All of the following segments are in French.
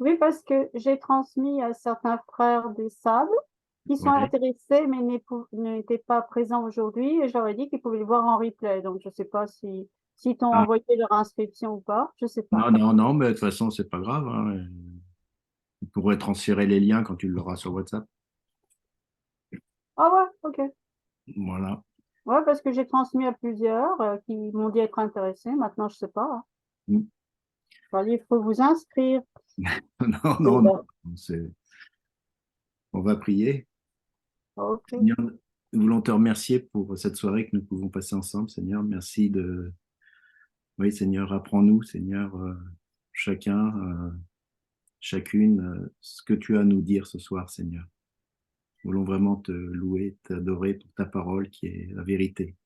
Oui, parce que j'ai transmis à certains frères des sables qui sont Oui. intéressés, mais n'étaient pas présents aujourd'hui, et j'aurais dit qu'ils pouvaient le voir en replay. Donc, je ne sais pas si t'ont Ah, envoyé leur inscription ou pas. Je ne sais pas. non, non, non, mais de toute façon, c'est pas grave, hein. Tu pourrais transférer les liens quand tu l'auras sur WhatsApp. Ah ouais, ok. Voilà. Ouais, parce que j'ai transmis à plusieurs qui m'ont dit être intéressés. Maintenant, je ne sais pas, hein. Mm. Il faut vous inscrire. Non, Et, non, non. On va prier. ok. Seigneur, nous voulons te remercier pour cette soirée que nous pouvons passer ensemble, Seigneur. Merci de... Oui, Seigneur, apprends-nous, Seigneur, chacun, chacune, ce que tu as à nous dire ce soir, Seigneur. Nous voulons vraiment te louer, t'adorer pour ta parole qui est la vérité.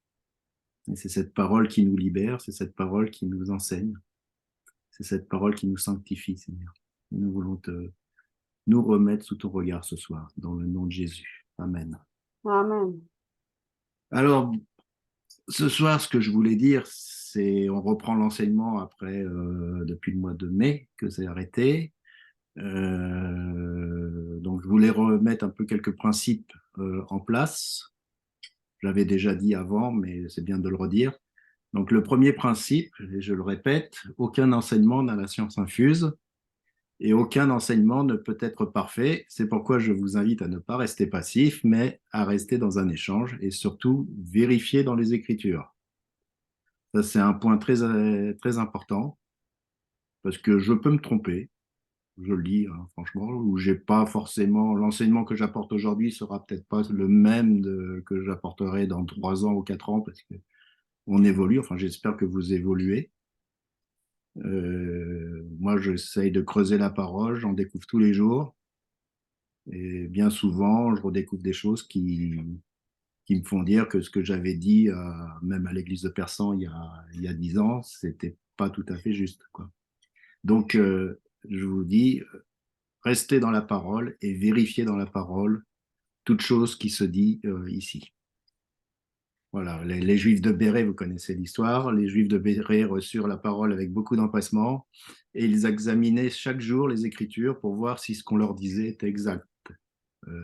Et c'est cette parole qui nous libère, c'est cette parole qui nous enseigne, c'est cette parole qui nous sanctifie, Seigneur. Et nous voulons nous remettre sous ton regard ce soir, dans le nom de Jésus. Amen. Amen. Alors, ce soir, ce que je voulais dire, c'est on reprend l'enseignement après depuis le mois de mai que c'est arrêté. Donc, je voulais remettre un peu quelques principes en place. Je l'avais déjà dit avant, mais c'est bien de le redire. Donc, le premier principe, et je le répète, aucun enseignement n'a la science infuse et aucun enseignement ne peut être parfait. C'est pourquoi je vous invite à ne pas rester passif, mais à rester dans un échange et surtout vérifier dans les Écritures. Ça, c'est un point très important parce que je peux me tromper, je le dis hein, franchement, ou j'ai pas forcément l'enseignement que j'apporte aujourd'hui sera peut-être pas le même que j'apporterai dans 3 ans ou 4 ans parce que on évolue. Enfin, j'espère que vous évoluez. Moi, j'essaye de creuser la parole, j'en découvre tous les jours et bien souvent, je redécouvre des choses qui me font dire que ce que j'avais dit, même à l'église de Persan il y a 10 ans, c'était pas tout à fait juste, quoi. Donc, je vous dis, restez dans la parole et vérifiez dans la parole toute chose qui se dit ici. Voilà, les Juifs de Béret, vous connaissez l'histoire, les Juifs de Béret reçurent la parole avec beaucoup d'empressement et ils examinaient chaque jour les Écritures pour voir si ce qu'on leur disait était exact.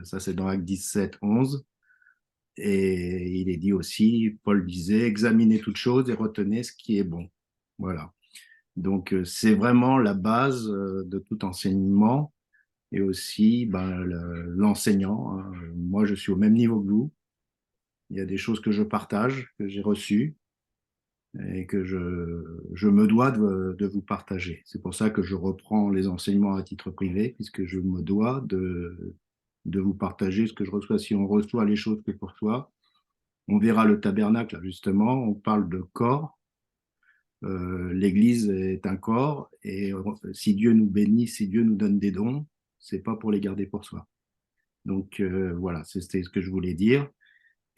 Ça, c'est dans Actes 17, 11. Et il est dit aussi, Paul disait, examinez toutes choses et retenez ce qui est bon. Voilà. Donc, c'est vraiment la base de tout enseignement et aussi ben, l'enseignant, hein. Moi, je suis au même niveau que vous. Il y a des choses que je partage, que j'ai reçues et que je me dois de vous partager. C'est pour ça que je reprends les enseignements à titre privé, puisque je me dois de vous partager ce que je reçois. Si on reçoit les choses que pour soi, on verra le tabernacle, justement, on parle de corps. L'Église est un corps et si Dieu nous bénit, si Dieu nous donne des dons, c'est pas pour les garder pour soi. Donc voilà, c'était ce que je voulais dire.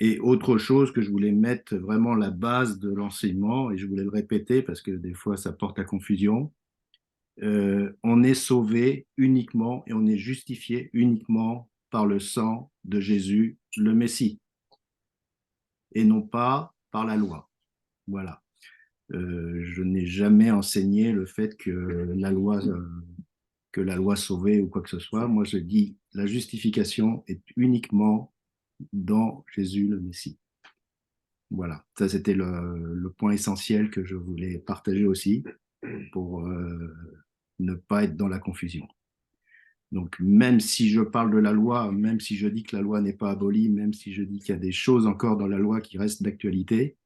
Et autre chose que je voulais mettre vraiment la base de l'enseignement, et je voulais le répéter parce que des fois ça porte à confusion, on est sauvé uniquement et on est justifié uniquement par le sang de Jésus, le Messie, et non pas par la loi. Voilà. Je n'ai jamais enseigné le fait que la loi sauvait ou quoi que ce soit. Moi, je dis la justification est uniquement dans Jésus le Messie. Voilà, ça c'était le point essentiel que je voulais partager aussi pour ne pas être dans la confusion. Donc même si je parle de la loi, même si je dis que la loi n'est pas abolie, même si je dis qu'il y a des choses encore dans la loi qui restent d'actualité,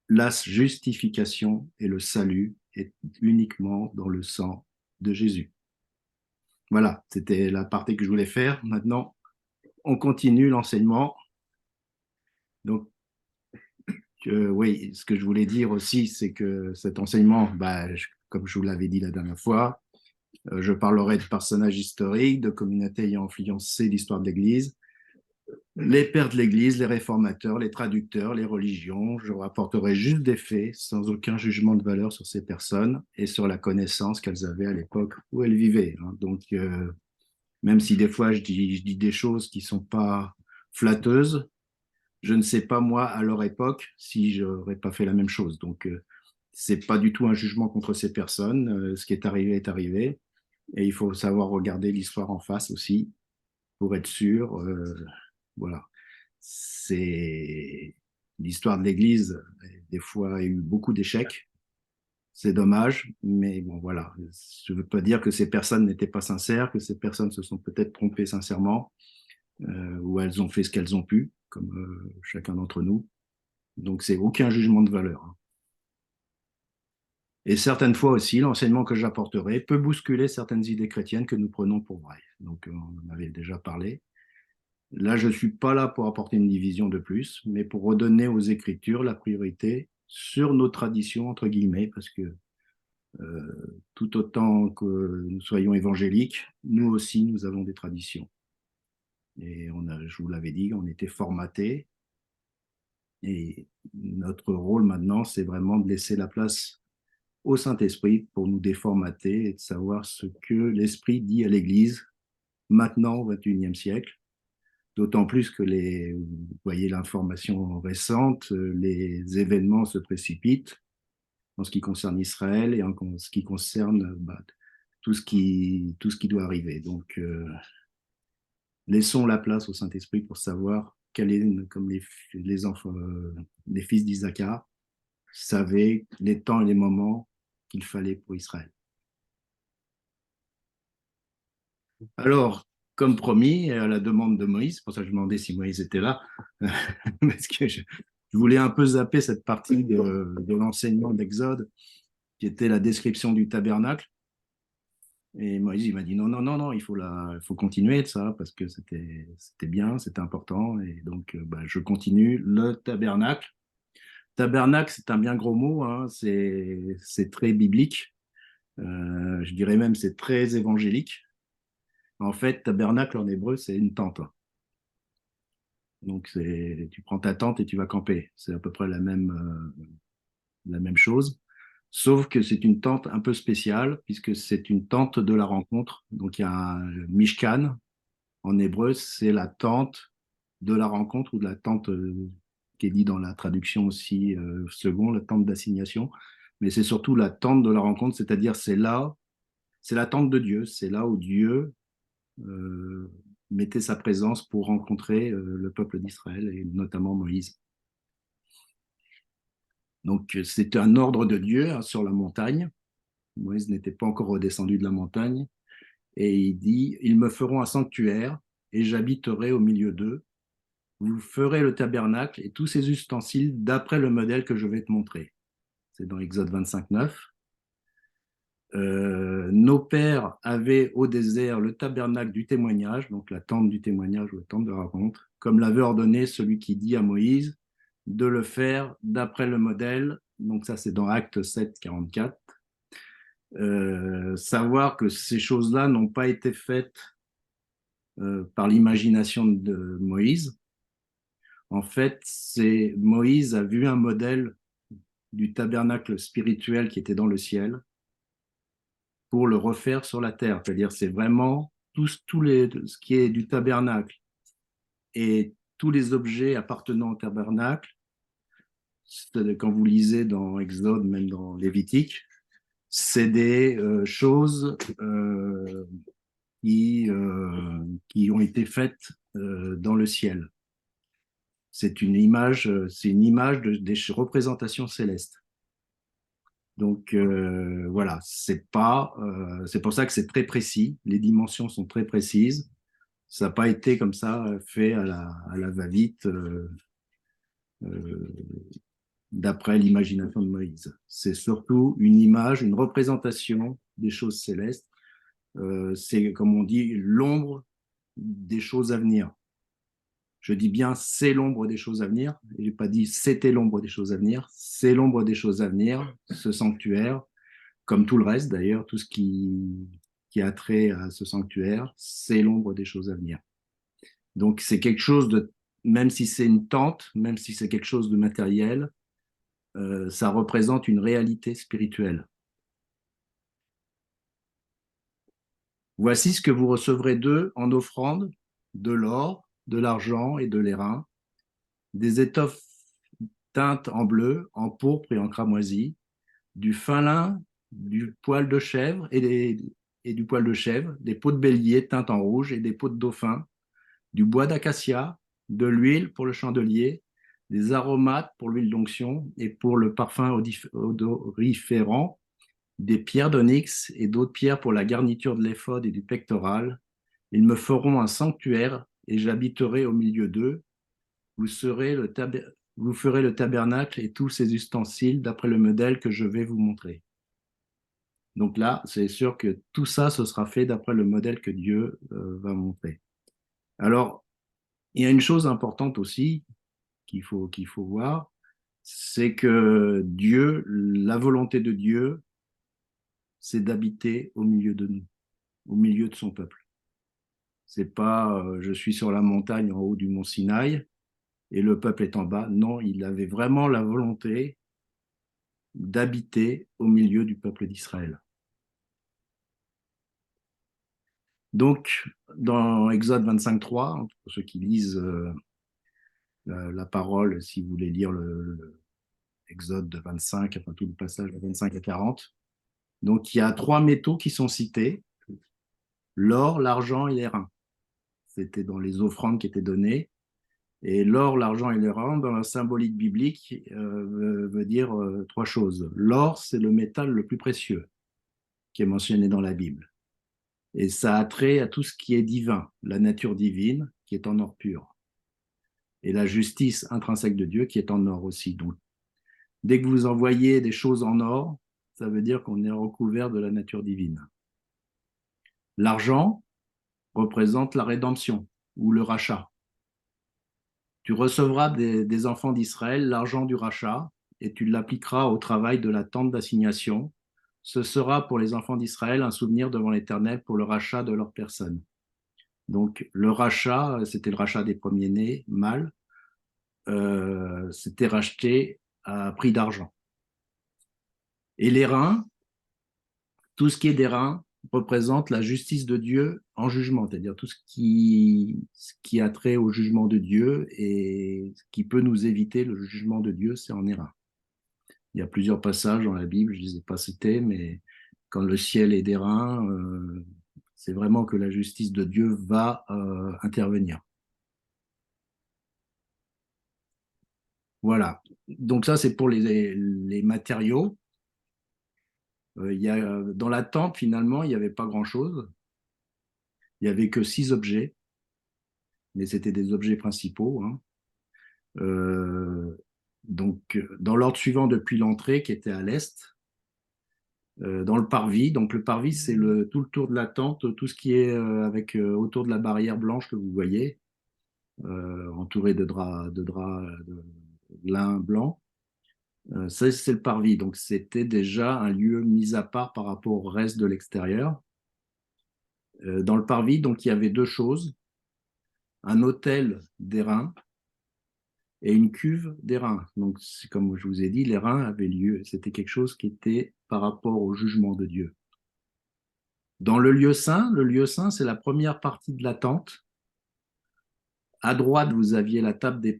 la justification et le salut est uniquement dans le sang de Jésus. Voilà, c'était la partie que je voulais faire. Maintenant, on continue l'enseignement. Donc, oui, ce que je voulais dire aussi, c'est que cet enseignement, bah, comme je vous l'avais dit la dernière fois, je parlerai de personnages historiques, de communautés ayant influencé l'histoire de l'Église, les pères de l'Église, les réformateurs, les traducteurs, les religions. Je rapporterai juste des faits, sans aucun jugement de valeur sur ces personnes et sur la connaissance qu'elles avaient à l'époque où elles vivaient, hein. Donc, même si des fois je dis des choses qui ne sont pas flatteuses, je ne sais pas moi à leur époque si je n'aurais pas fait la même chose. Donc, c'est pas du tout un jugement contre ces personnes. Ce qui est arrivé est arrivé. Et il faut savoir regarder l'histoire en face aussi pour être sûr. Voilà. C'est l'histoire de l'Église. Des fois, il y a eu beaucoup d'échecs. C'est dommage, mais bon, voilà. Je ne veux pas dire que ces personnes n'étaient pas sincères, que ces personnes se sont peut-être trompées sincèrement, ou elles ont fait ce qu'elles ont pu, comme chacun d'entre nous. Donc, c'est aucun jugement de valeur, hein. Et certaines fois aussi, l'enseignement que j'apporterai peut bousculer certaines idées chrétiennes que nous prenons pour vraies. Donc, on en avait déjà parlé. Là, je ne suis pas là pour apporter une division de plus, mais pour redonner aux Écritures la priorité sur nos traditions, entre guillemets, parce que tout autant que nous soyons évangéliques, nous aussi, nous avons des traditions. Et je vous l'avais dit, on était formatés. Et notre rôle maintenant, c'est vraiment de laisser la place au Saint-Esprit pour nous déformater et de savoir ce que l'Esprit dit à l'Église maintenant au XXIe siècle. D'autant plus que vous voyez l'information récente, les événements se précipitent en ce qui concerne Israël et en ce qui concerne tout ce qui doit arriver. Donc, laissons la place au Saint-Esprit pour savoir quel est, comme les enfants, les fils d'Isaacar savaient les temps et les moments qu'il fallait pour Israël. Alors, comme promis, à la demande de Moïse, c'est pour ça que je demandais si Moïse était là, parce que je voulais un peu zapper cette partie de l'enseignement d'Exode, qui était la description du tabernacle. Et Moïse, il m'a dit non, non, non, non, il faut continuer de ça, parce que c'était bien, c'était important. Et donc, je continue le tabernacle. Tabernacle, c'est un bien gros mot, hein, c'est très biblique. Je dirais même c'est très évangélique. En fait, tabernacle en hébreu, c'est une tente. Donc, tu prends ta tente et tu vas camper. C'est à peu près la même chose. Sauf que c'est une tente un peu spéciale, puisque c'est une tente de la rencontre. Donc, il y a un Mishkan. En hébreu, c'est la tente de la rencontre ou de la tente qui est dit dans la traduction aussi second, la tente d'assignation. Mais c'est surtout la tente de la rencontre, c'est-à-dire c'est la tente de Dieu. C'est là où Dieu euh, mettait sa présence pour rencontrer le peuple d'Israël et notamment Moïse. Donc c'est un ordre de Dieu, hein, sur la montagne. Moïse n'était pas encore redescendu de la montagne. Et il dit, ils me feront un sanctuaire et j'habiterai au milieu d'eux. Vous ferez le tabernacle et tous ses ustensiles d'après le modèle que je vais te montrer. C'est dans Exode 25, 9. Nos pères avaient au désert le tabernacle du témoignage, donc la tente du témoignage ou la tente de rencontre, comme l'avait ordonné celui qui dit à Moïse de le faire d'après le modèle. Donc ça, c'est dans Acte 7, 44. Savoir que ces choses-là n'ont pas été faites par l'imagination de Moïse. En fait, Moïse a vu un modèle du tabernacle spirituel qui était dans le ciel pour le refaire sur la terre. C'est-à-dire, c'est vraiment ce qui est du tabernacle et tous les objets appartenant au tabernacle. Quand vous lisez dans Exode, même dans Lévitique, c'est des choses qui ont été faites dans le ciel. C'est une image des représentations célestes. Donc voilà, c'est pour ça que c'est très précis. Les dimensions sont très précises. Ça n'a pas été comme ça fait à la va-vite euh, d'après l'imagination de Moïse. C'est surtout une image, une représentation des choses célestes. C'est, comme on dit, l'ombre des choses à venir. Je dis bien c'est l'ombre des choses à venir. Je n'ai pas dit c'était l'ombre des choses à venir. C'est l'ombre des choses à venir, ce sanctuaire, comme tout le reste d'ailleurs, tout ce qui a trait à ce sanctuaire, c'est l'ombre des choses à venir. Donc c'est quelque chose même si c'est une tente, même si c'est quelque chose de matériel, ça représente une réalité spirituelle. Voici ce que vous recevrez d'eux en offrande, de l'or, de l'argent et de l'airain, des étoffes teintes en bleu, en pourpre et en cramoisi, du fin lin, du poil de chèvre et du poil de chèvre, des peaux de bélier teintes en rouge et des peaux de dauphin, du bois d'acacia, de l'huile pour le chandelier, des aromates pour l'huile d'onction et pour le parfum odoriférant, des pierres d'onyx et d'autres pierres pour la garniture de l'éphod et du pectoral. Ils me feront un sanctuaire et j'habiterai au milieu d'eux. Vous vous ferez le tabernacle et tous ses ustensiles d'après le modèle que je vais vous montrer. Donc là, c'est sûr que tout ça, ce sera fait d'après le modèle que Dieu va montrer. Alors, il y a une chose importante aussi qu'il faut voir, c'est que Dieu, la volonté de Dieu, c'est d'habiter au milieu de nous, au milieu de son peuple. C'est pas je suis sur la montagne en haut du mont Sinaï et le peuple est en bas. Non, il avait vraiment la volonté d'habiter au milieu du peuple d'Israël. Donc, dans Exode 25.3, pour ceux qui lisent la parole, si vous voulez lire Exode de 25, enfin tout le passage de 25 à 40, donc il y a 3 métaux qui sont cités, l'or, l'argent et l'airain. C'était dans les offrandes qui étaient données. Et l'or, l'argent et l'airain, dans la symbolique biblique, veut dire 3 choses. L'or, c'est le métal le plus précieux qui est mentionné dans la Bible. Et ça a trait à tout ce qui est divin, la nature divine qui est en or pur. Et la justice intrinsèque de Dieu qui est en or aussi. Donc, dès que vous envoyez des choses en or, ça veut dire qu'on est recouvert de la nature divine. L'argent représente la rédemption ou le rachat. Tu recevras des enfants d'Israël l'argent du rachat et tu l'appliqueras au travail de la tente d'assignation. Ce sera pour les enfants d'Israël un souvenir devant l'Éternel pour le rachat de leur personne. Donc le rachat, c'était le rachat des premiers-nés mâles, c'était racheté à prix d'argent. Et les reins, tout ce qui est des reins, représente la justice de Dieu en jugement, c'est-à-dire tout ce qui a trait au jugement de Dieu et ce qui peut nous éviter le jugement de Dieu, c'est en airain. Il y a plusieurs passages dans la Bible, je ne les ai pas cités, mais quand le ciel est d'airain, c'est vraiment que la justice de Dieu va intervenir. Voilà. Donc ça, c'est pour les matériaux. Dans la tente, finalement, il n'y avait pas grand-chose. Il n'y avait que 6 objets, mais c'était des objets principaux. Hein. Donc, dans l'ordre suivant depuis l'entrée, qui était à l'est, dans le parvis. Donc, le parvis, c'est tout le tour de la tente, tout ce qui est autour de la barrière blanche que vous voyez, entouré de draps de lin blanc. Ça, c'est le parvis. Donc, c'était déjà un lieu mis à part par rapport au reste de l'extérieur. Dans le parvis, donc, il y avait 2 choses. Un autel d'airain et une cuve d'airain. Donc, comme je vous ai dit, l'airain avait lieu. C'était quelque chose qui était par rapport au jugement de Dieu. Dans le lieu saint, c'est la première partie de la tente. À droite, vous aviez la table des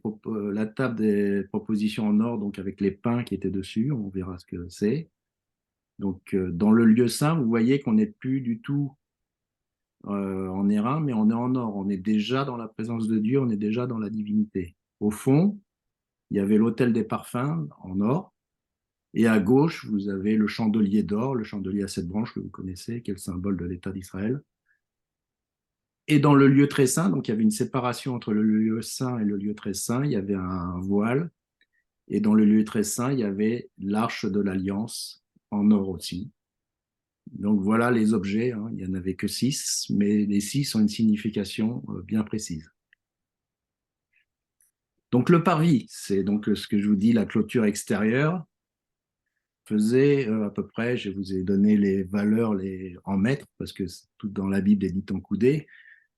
propositions en or, donc avec les pains qui étaient dessus. On verra ce que c'est. Donc, dans le lieu saint, vous voyez qu'on n'est plus du tout en airain, mais on est en or. On est déjà dans la présence de Dieu, on est déjà dans la divinité. Au fond, il y avait l'autel des parfums en or. Et à gauche, vous avez le chandelier d'or, le chandelier à 7 branches que vous connaissez, qui est le symbole de l'État d'Israël. Et dans le lieu très saint, donc il y avait une séparation entre le lieu saint et le lieu très saint, il y avait un voile. Et dans le lieu très saint, il y avait l'arche de l'Alliance en or aussi. Donc voilà les objets, hein. Il n'y en avait que 6, mais les 6 ont une signification bien précise. Donc le parvis, c'est donc ce que je vous dis, la clôture extérieure, faisait à peu près, je vous ai donné les valeurs en mètres, parce que tout dans la Bible est dit en coudées,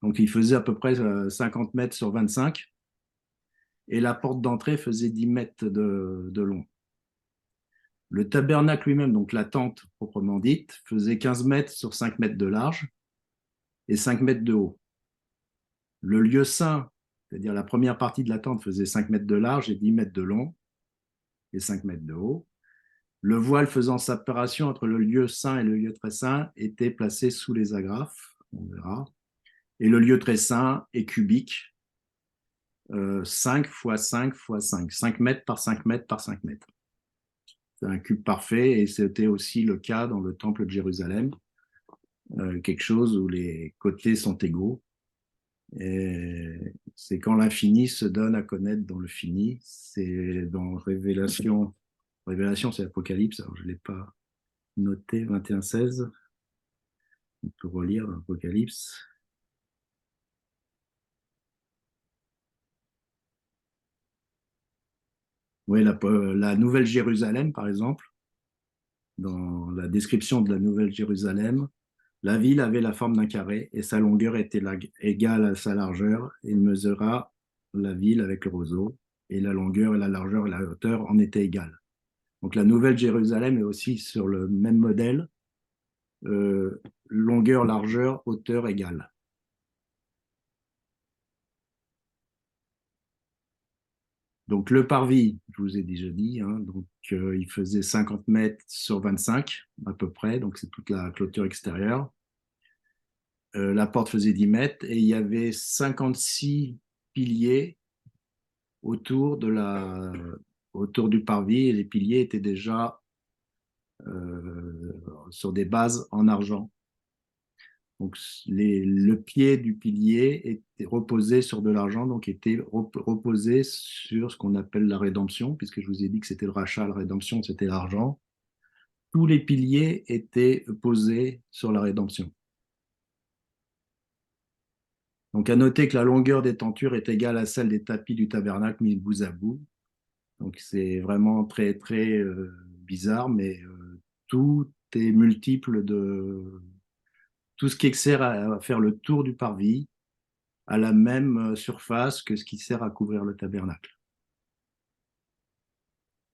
donc il faisait à peu près 50 mètres sur 25, et la porte d'entrée faisait 10 mètres de long. Le tabernacle lui-même, donc la tente proprement dite, faisait 15 mètres sur 5 mètres de large et 5 mètres de haut. Le lieu saint, c'est-à-dire la première partie de la tente, faisait 5 mètres de large et 10 mètres de long et 5 mètres de haut. Le voile faisant séparation entre le lieu saint et le lieu très saint était placé sous les agrafes, on verra. Et le lieu très saint est cubique, 5 fois 5 fois 5, 5 mètres par 5 mètres par 5 mètres. C'est un cube parfait et c'était aussi le cas dans le temple de Jérusalem, quelque chose où les côtés sont égaux. Et c'est quand l'infini se donne à connaître dans le fini. C'est dans Révélation. Révélation, c'est Apocalypse. Alors, je ne l'ai pas noté, 21-16. On peut relire Apocalypse. Oui, la Nouvelle Jérusalem, par exemple, dans la description de la Nouvelle Jérusalem, la ville avait la forme d'un carré et sa longueur était égale à sa largeur. Il mesura la ville avec le roseau et la longueur et la largeur et la hauteur en étaient égales. Donc la Nouvelle Jérusalem est aussi sur le même modèle, longueur, largeur, hauteur égale. Donc le parvis, je vous ai déjà dit, hein, donc, il faisait 50 mètres sur 25 à peu près, donc c'est toute la clôture extérieure. La porte faisait 10 mètres et il y avait 56 piliers autour, autour du parvis et les piliers étaient déjà sur des bases en argent. Donc le pied du pilier était reposé sur de l'argent, donc était reposé sur ce qu'on appelle la rédemption, puisque je vous ai dit que c'était le rachat, la rédemption, c'était l'argent. Tous les piliers étaient posés sur la rédemption. Donc à noter que la longueur des tentures est égale à celle des tapis du tabernacle mis bout à bout. Donc c'est vraiment très très bizarre, mais tout est multiple de tout ce qui sert à faire le tour du parvis à la même surface que ce qui sert à couvrir le tabernacle.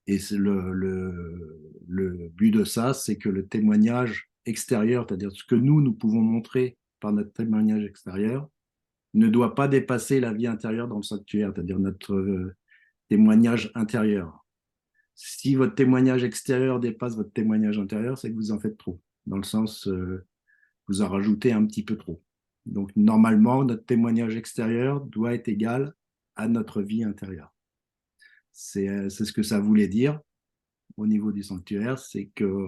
Et le but de ça, c'est que le témoignage extérieur, c'est-à-dire ce que nous pouvons montrer par notre témoignage extérieur, ne doit pas dépasser la vie intérieure dans le sanctuaire, c'est-à-dire notre témoignage intérieur. Si votre témoignage extérieur dépasse votre témoignage intérieur, c'est que vous en faites trop, dans le sens, vous en rajoutez un petit peu trop. Donc, normalement, notre témoignage extérieur doit être égal à notre vie intérieure. C'est ce que ça voulait dire au niveau du sanctuaire, c'est que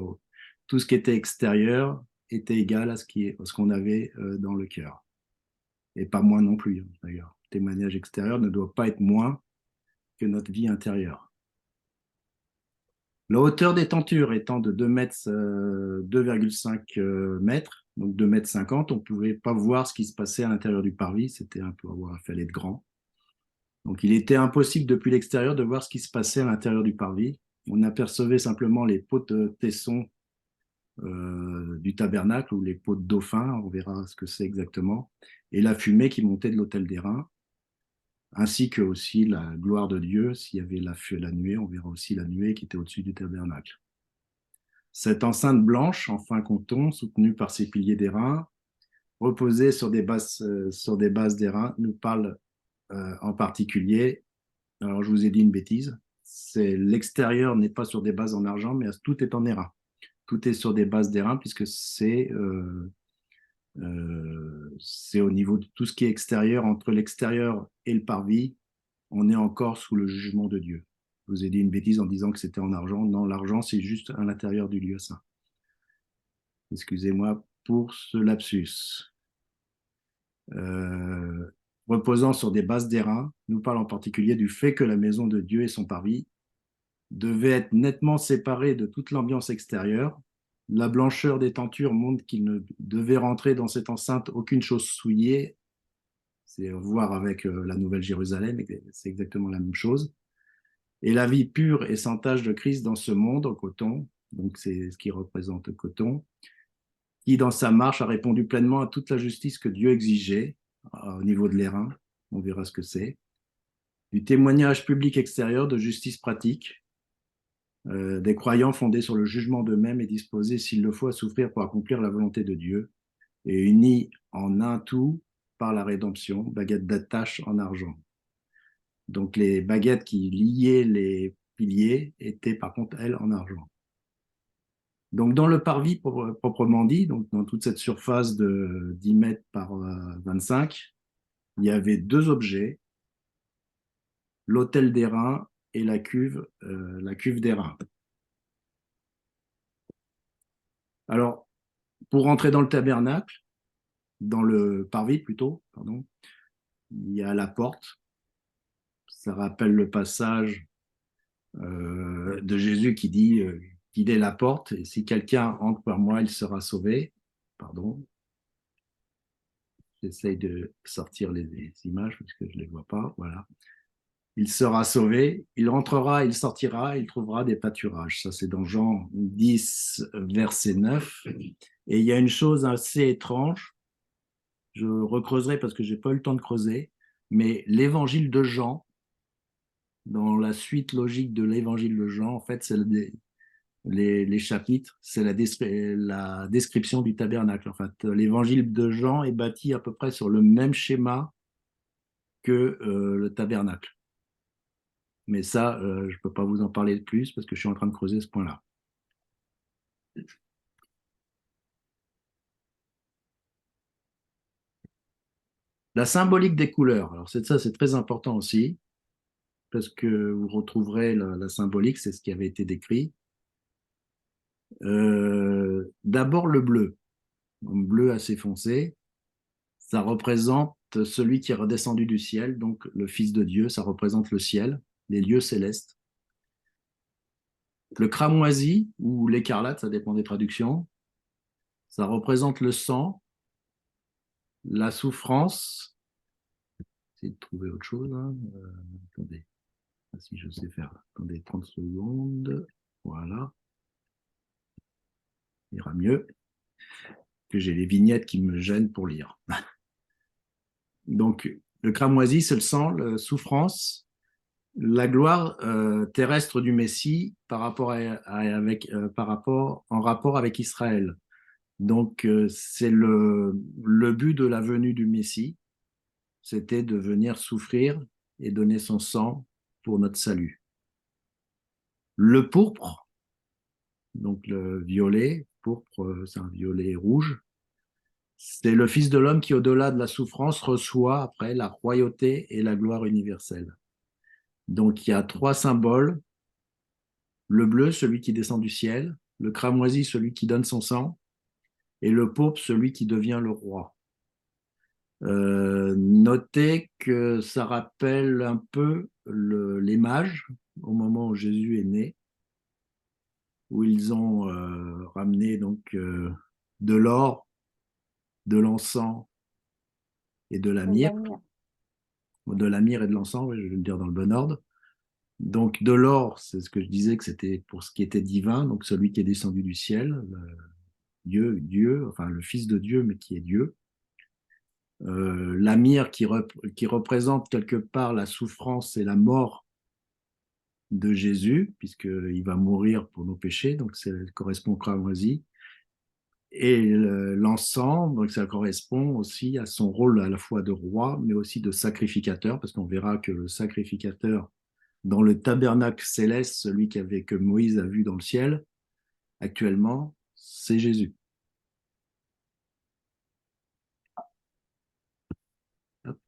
tout ce qui était extérieur était égal à ce qu'on avait dans le cœur. Et pas moins non plus, d'ailleurs. Le témoignage extérieur ne doit pas être moins que notre vie intérieure. La hauteur des tentures étant de 2 mètres, 2,5 mètres, donc 2 mètres 50, on ne pouvait pas voir ce qui se passait à l'intérieur du parvis, c'était un peu, il fallait être grand. Donc il était impossible depuis l'extérieur de voir ce qui se passait à l'intérieur du parvis. On apercevait simplement les pots de tessons du tabernacle ou les pots de dauphin, on verra ce que c'est exactement, et la fumée qui montait de l'autel d'airain, ainsi que aussi la gloire de Dieu. S'il y avait la nuée, on verra aussi la nuée qui était au-dessus du tabernacle. Cette enceinte blanche en fin coton, soutenue par ses piliers d'airain, reposée sur des bases d'airain, nous parle en particulier. Alors je vous ai dit une bêtise, c'est l'extérieur n'est pas sur des bases en argent, mais tout est en airain. Tout est sur des bases d'airain puisque c'est au niveau de tout ce qui est extérieur, entre l'extérieur et le parvis, on est encore sous le jugement de Dieu. Je vous ai dit une bêtise en disant que c'était en argent. Non, l'argent, c'est juste à l'intérieur du lieu saint. Excusez-moi pour ce lapsus. Euh, Reposant sur des bases d'airain, nous parle en particulier du fait que la maison de Dieu et son parvis devaient être nettement séparés de toute l'ambiance extérieure. La blancheur des tentures montre qu'il ne devait rentrer dans cette enceinte aucune chose souillée. C'est voir avec la Nouvelle Jérusalem, c'est exactement la même chose. Et la vie pure et sans tache de Christ dans ce monde en coton, donc c'est ce qui représente le coton, qui dans sa marche a répondu pleinement à toute la justice que Dieu exigeait au niveau de l'airain, on verra ce que c'est, du témoignage public extérieur de justice pratique, des croyants fondés sur le jugement d'eux-mêmes et disposés, s'il le faut, à souffrir pour accomplir la volonté de Dieu, et unis en un tout par la rédemption, baguette d'attache en argent. Donc les baguettes qui liaient les piliers étaient par contre, elles, en argent. Donc, dans le parvis proprement dit, donc dans toute cette surface de 10 mètres par 25, il y avait deux objets, l'autel d'airain et la cuve d'airain. Alors, pour rentrer dans le tabernacle, dans le parvis plutôt, pardon, il y a la porte. Ça rappelle le passage de Jésus qui dit qu'il est la porte, et si quelqu'un entre par moi, il sera sauvé. Pardon, j'essaye de sortir les images parce que je ne les vois pas. Voilà. Il sera sauvé, il rentrera, il sortira, il trouvera des pâturages. Ça, c'est dans Jean 10, verset 9. Et il y a une chose assez étrange, je recreuserai parce que je n'ai pas eu le temps de creuser, mais l'évangile de Jean, dans la suite logique de l'évangile de Jean, en fait, c'est les chapitres, c'est la description du tabernacle. En fait, l'évangile de Jean est bâti à peu près sur le même schéma que le tabernacle. Mais ça, je ne peux pas vous en parler de plus parce que je suis en train de creuser ce point-là. La symbolique des couleurs. Alors, ça, c'est très important aussi parce que vous retrouverez la symbolique, c'est ce qui avait été décrit. D'abord, le bleu. Un bleu assez foncé. Ça représente celui qui est redescendu du ciel, donc le Fils de Dieu. Ça représente le ciel, les lieux célestes. Le cramoisi ou l'écarlate, ça dépend des traductions. Ça représente le sang, la souffrance. J'essaie de trouver autre chose. Hein. Attendez, si je sais faire. Attendez 30 secondes. Voilà. Il ira mieux. Que j'ai les vignettes qui me gênent pour lire. Donc, le cramoisi, c'est le sang, la souffrance, la gloire terrestre du Messie en rapport avec Israël. Donc, c'est le but de la venue du Messie, c'était de venir souffrir et donner son sang pour notre salut. Le pourpre, donc le violet, pourpre, c'est un violet rouge, c'est le Fils de l'homme qui, au-delà de la souffrance, reçoit après la royauté et la gloire universelle. Donc, il y a trois symboles. Le bleu, celui qui descend du ciel. Le cramoisi, celui qui donne son sang. Et le pourpre, celui qui devient le roi. Notez que ça rappelle un peu les mages au moment où Jésus est né, où ils ont ramené donc de l'or, de l'encens et de la myrrhe. De la myrrhe et de l'encens, je vais le dire dans le bon ordre. Donc de l'or, c'est ce que je disais que c'était pour ce qui était divin, donc celui qui est descendu du ciel, Dieu, enfin le Fils de Dieu, mais qui est Dieu. La myrrhe qui représente quelque part la souffrance et la mort de Jésus, puisqu'il va mourir pour nos péchés, donc ça correspond au cramoisi. Et l'encens, donc ça correspond aussi à son rôle à la fois de roi, mais aussi de sacrificateur, parce qu'on verra que le sacrificateur dans le tabernacle céleste, celui que Moïse a vu dans le ciel, actuellement, c'est Jésus. Hop.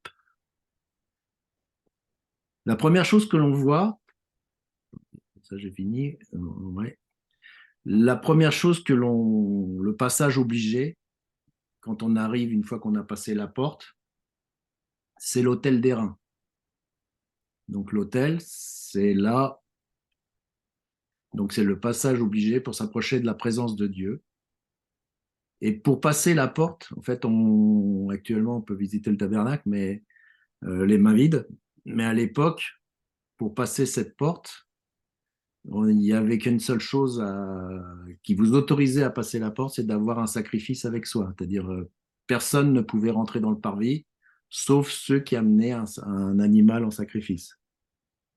La première chose que l'on voit, ça j'ai fini, ouais. La première chose le passage obligé, quand on arrive, une fois qu'on a passé la porte, c'est l'autel d'airain. Donc l'autel, c'est là, donc c'est le passage obligé pour s'approcher de la présence de Dieu. Et pour passer la porte, en fait, actuellement, on peut visiter le tabernacle, mais les mains vides. Mais à l'époque, pour passer cette porte, il n'y avait qu'une seule chose qui vous autorisait à passer la porte, c'est d'avoir un sacrifice avec soi. C'est-à-dire, personne ne pouvait rentrer dans le parvis, sauf ceux qui amenaient un animal en sacrifice.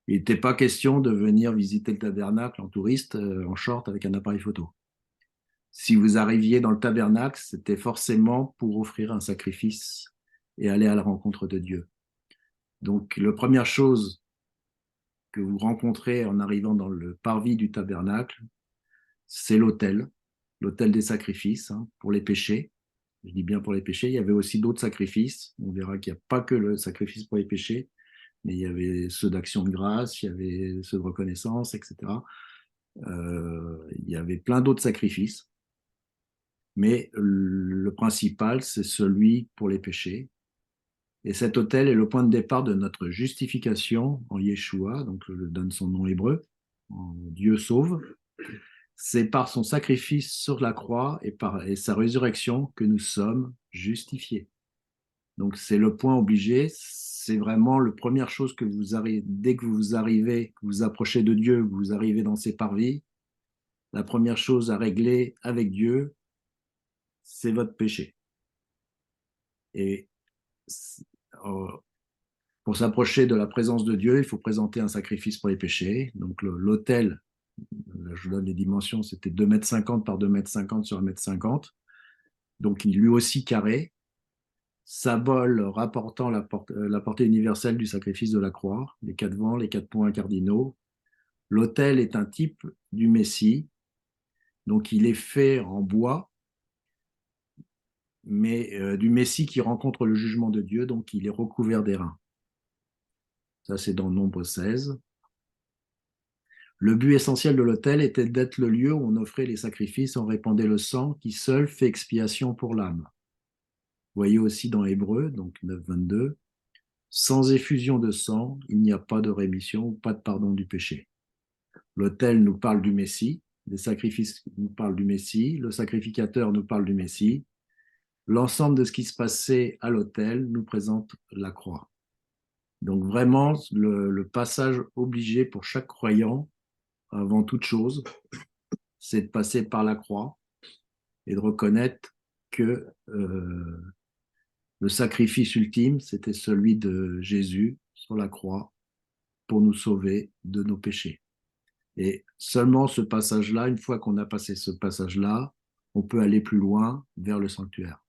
Il n'était pas question de venir visiter le tabernacle en touriste, en short, avec un appareil photo. Si vous arriviez dans le tabernacle, c'était forcément pour offrir un sacrifice et aller à la rencontre de Dieu. Donc, la première chose que vous rencontrez en arrivant dans le parvis du tabernacle, c'est l'autel. l'autel des sacrifices, hein, pour les péchés. Je dis bien pour les péchés. Il y avait aussi d'autres sacrifices. On verra qu'il n'y a pas que le sacrifice pour les péchés, mais il y avait ceux d'action de grâce, il y avait ceux de reconnaissance, etc. Il y avait plein d'autres sacrifices, mais le principal, c'est celui pour les péchés. Et cet autel est le point de départ de notre justification en Yeshua, donc je donne son nom hébreu, en Dieu sauve. C'est par son sacrifice sur la croix et sa résurrection que nous sommes justifiés. Donc c'est le point obligé, c'est vraiment la première chose que vous arrivez, dès que vous arrivez, que vous approchez de Dieu, que vous arrivez dans ses parvis, la première chose à régler avec Dieu, c'est votre péché. Et euh, pour s'approcher de la présence de Dieu, il faut présenter un sacrifice pour les péchés. Donc l'autel, je donne les dimensions, c'était 2,50 m par 2,50 m sur 1,50 m. Donc lui aussi carré, symbole rapportant la portée universelle du sacrifice de la croix, les 4 vents, les 4 points cardinaux. L'autel est un type du Messie, donc il est fait en bois, mais du Messie qui rencontre le jugement de Dieu, donc il est recouvert d'airain. Ça, c'est dans Nombre 16. Le but essentiel de l'autel était d'être le lieu où on offrait les sacrifices, on répandait le sang qui seul fait expiation pour l'âme. Vous voyez aussi dans Hébreu, donc 9,22, sans effusion de sang, il n'y a pas de rémission, pas de pardon du péché. L'autel nous parle du Messie, les sacrifices nous parlent du Messie, le sacrificateur nous parle du Messie. L'ensemble de ce qui se passait à l'autel nous présente la croix. Donc vraiment, le passage obligé pour chaque croyant, avant toute chose, c'est de passer par la croix et de reconnaître que le sacrifice ultime, c'était celui de Jésus sur la croix pour nous sauver de nos péchés. Et seulement ce passage-là, une fois qu'on a passé ce passage-là, on peut aller plus loin vers le sanctuaire.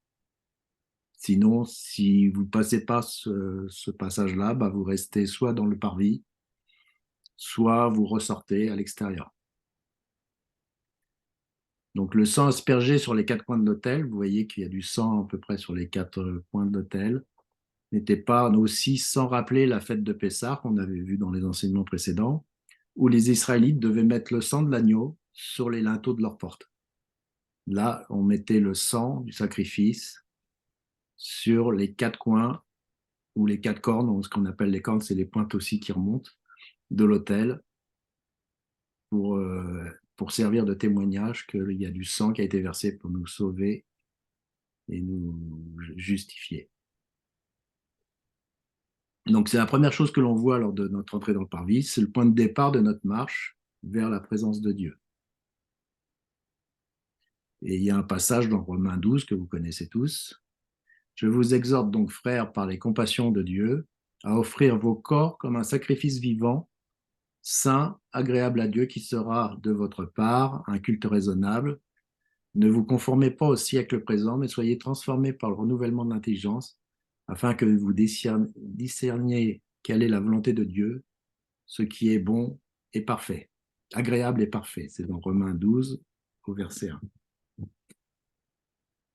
Sinon, si vous ne passez pas ce passage-là, bah vous restez soit dans le parvis, soit vous ressortez à l'extérieur. Donc le sang aspergé sur les 4 coins de l'autel, vous voyez qu'il y a du sang à peu près sur les 4 coins de l'autel, n'était pas aussi sans rappeler la fête de Pessah qu'on avait vu dans les enseignements précédents, où les Israélites devaient mettre le sang de l'agneau sur les linteaux de leur porte. Là, on mettait le sang du sacrifice sur les 4 coins ou les 4 cornes, ce qu'on appelle les cornes, c'est les pointes aussi qui remontent de l'autel pour servir de témoignage qu'il y a du sang qui a été versé pour nous sauver et nous justifier. Donc c'est la première chose que l'on voit lors de notre entrée dans le parvis, c'est le point de départ de notre marche vers la présence de Dieu. Et il y a un passage dans Romains 12 que vous connaissez tous. Je vous exhorte donc, frères, par les compassions de Dieu, à offrir vos corps comme un sacrifice vivant, saint, agréable à Dieu, qui sera de votre part un culte raisonnable. Ne vous conformez pas au siècle présent, mais soyez transformés par le renouvellement de l'intelligence, afin que vous discerniez quelle est la volonté de Dieu, ce qui est bon et parfait, agréable et parfait. C'est dans Romains 12, au verset 1.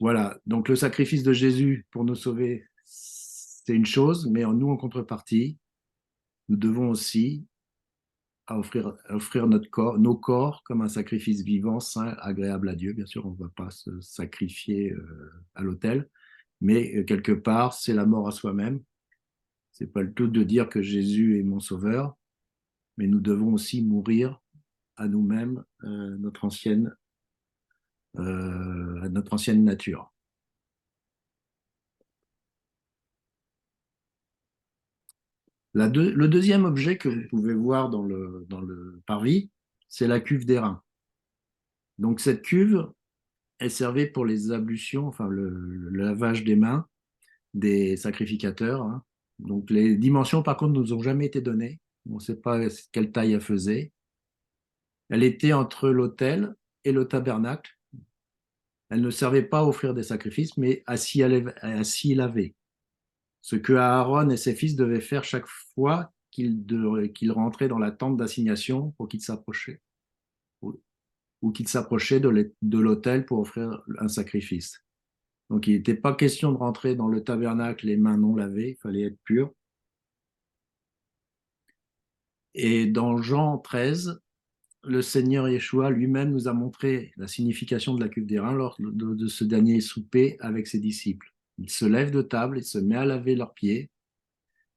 Voilà, donc le sacrifice de Jésus pour nous sauver, c'est une chose, mais nous, en contrepartie, nous devons aussi offrir nos corps comme un sacrifice vivant, saint, agréable à Dieu. Bien sûr, on ne va pas se sacrifier à l'autel, mais quelque part, c'est la mort à soi-même. Ce n'est pas le tout de dire que Jésus est mon sauveur, mais nous devons aussi mourir à nous-mêmes, notre ancienne nature. Le deuxième objet que vous pouvez voir dans le parvis, c'est la cuve d'airain. Donc cette cuve, elle servait pour les ablutions, enfin le lavage des mains des sacrificateurs, hein. Donc les dimensions, par contre, ne nous ont jamais été données. On ne sait pas quelle taille elle faisait. Elle était entre l'autel et le tabernacle. Elle ne servait pas à offrir des sacrifices, mais à s'y laver. Ce que Aaron et ses fils devaient faire chaque fois qu'ils rentraient dans la tente d'assignation pour qu'ils s'approchaient. ou qu'il s'approchait de l'autel pour offrir un sacrifice. Donc, il n'était pas question de rentrer dans le tabernacle les mains non lavées, il fallait être pur. Et dans Jean 13, le Seigneur Yeshua lui-même nous a montré la signification de la cuve d'airain lors de ce dernier souper avec ses disciples. Il se lève de table et se met à laver leurs pieds.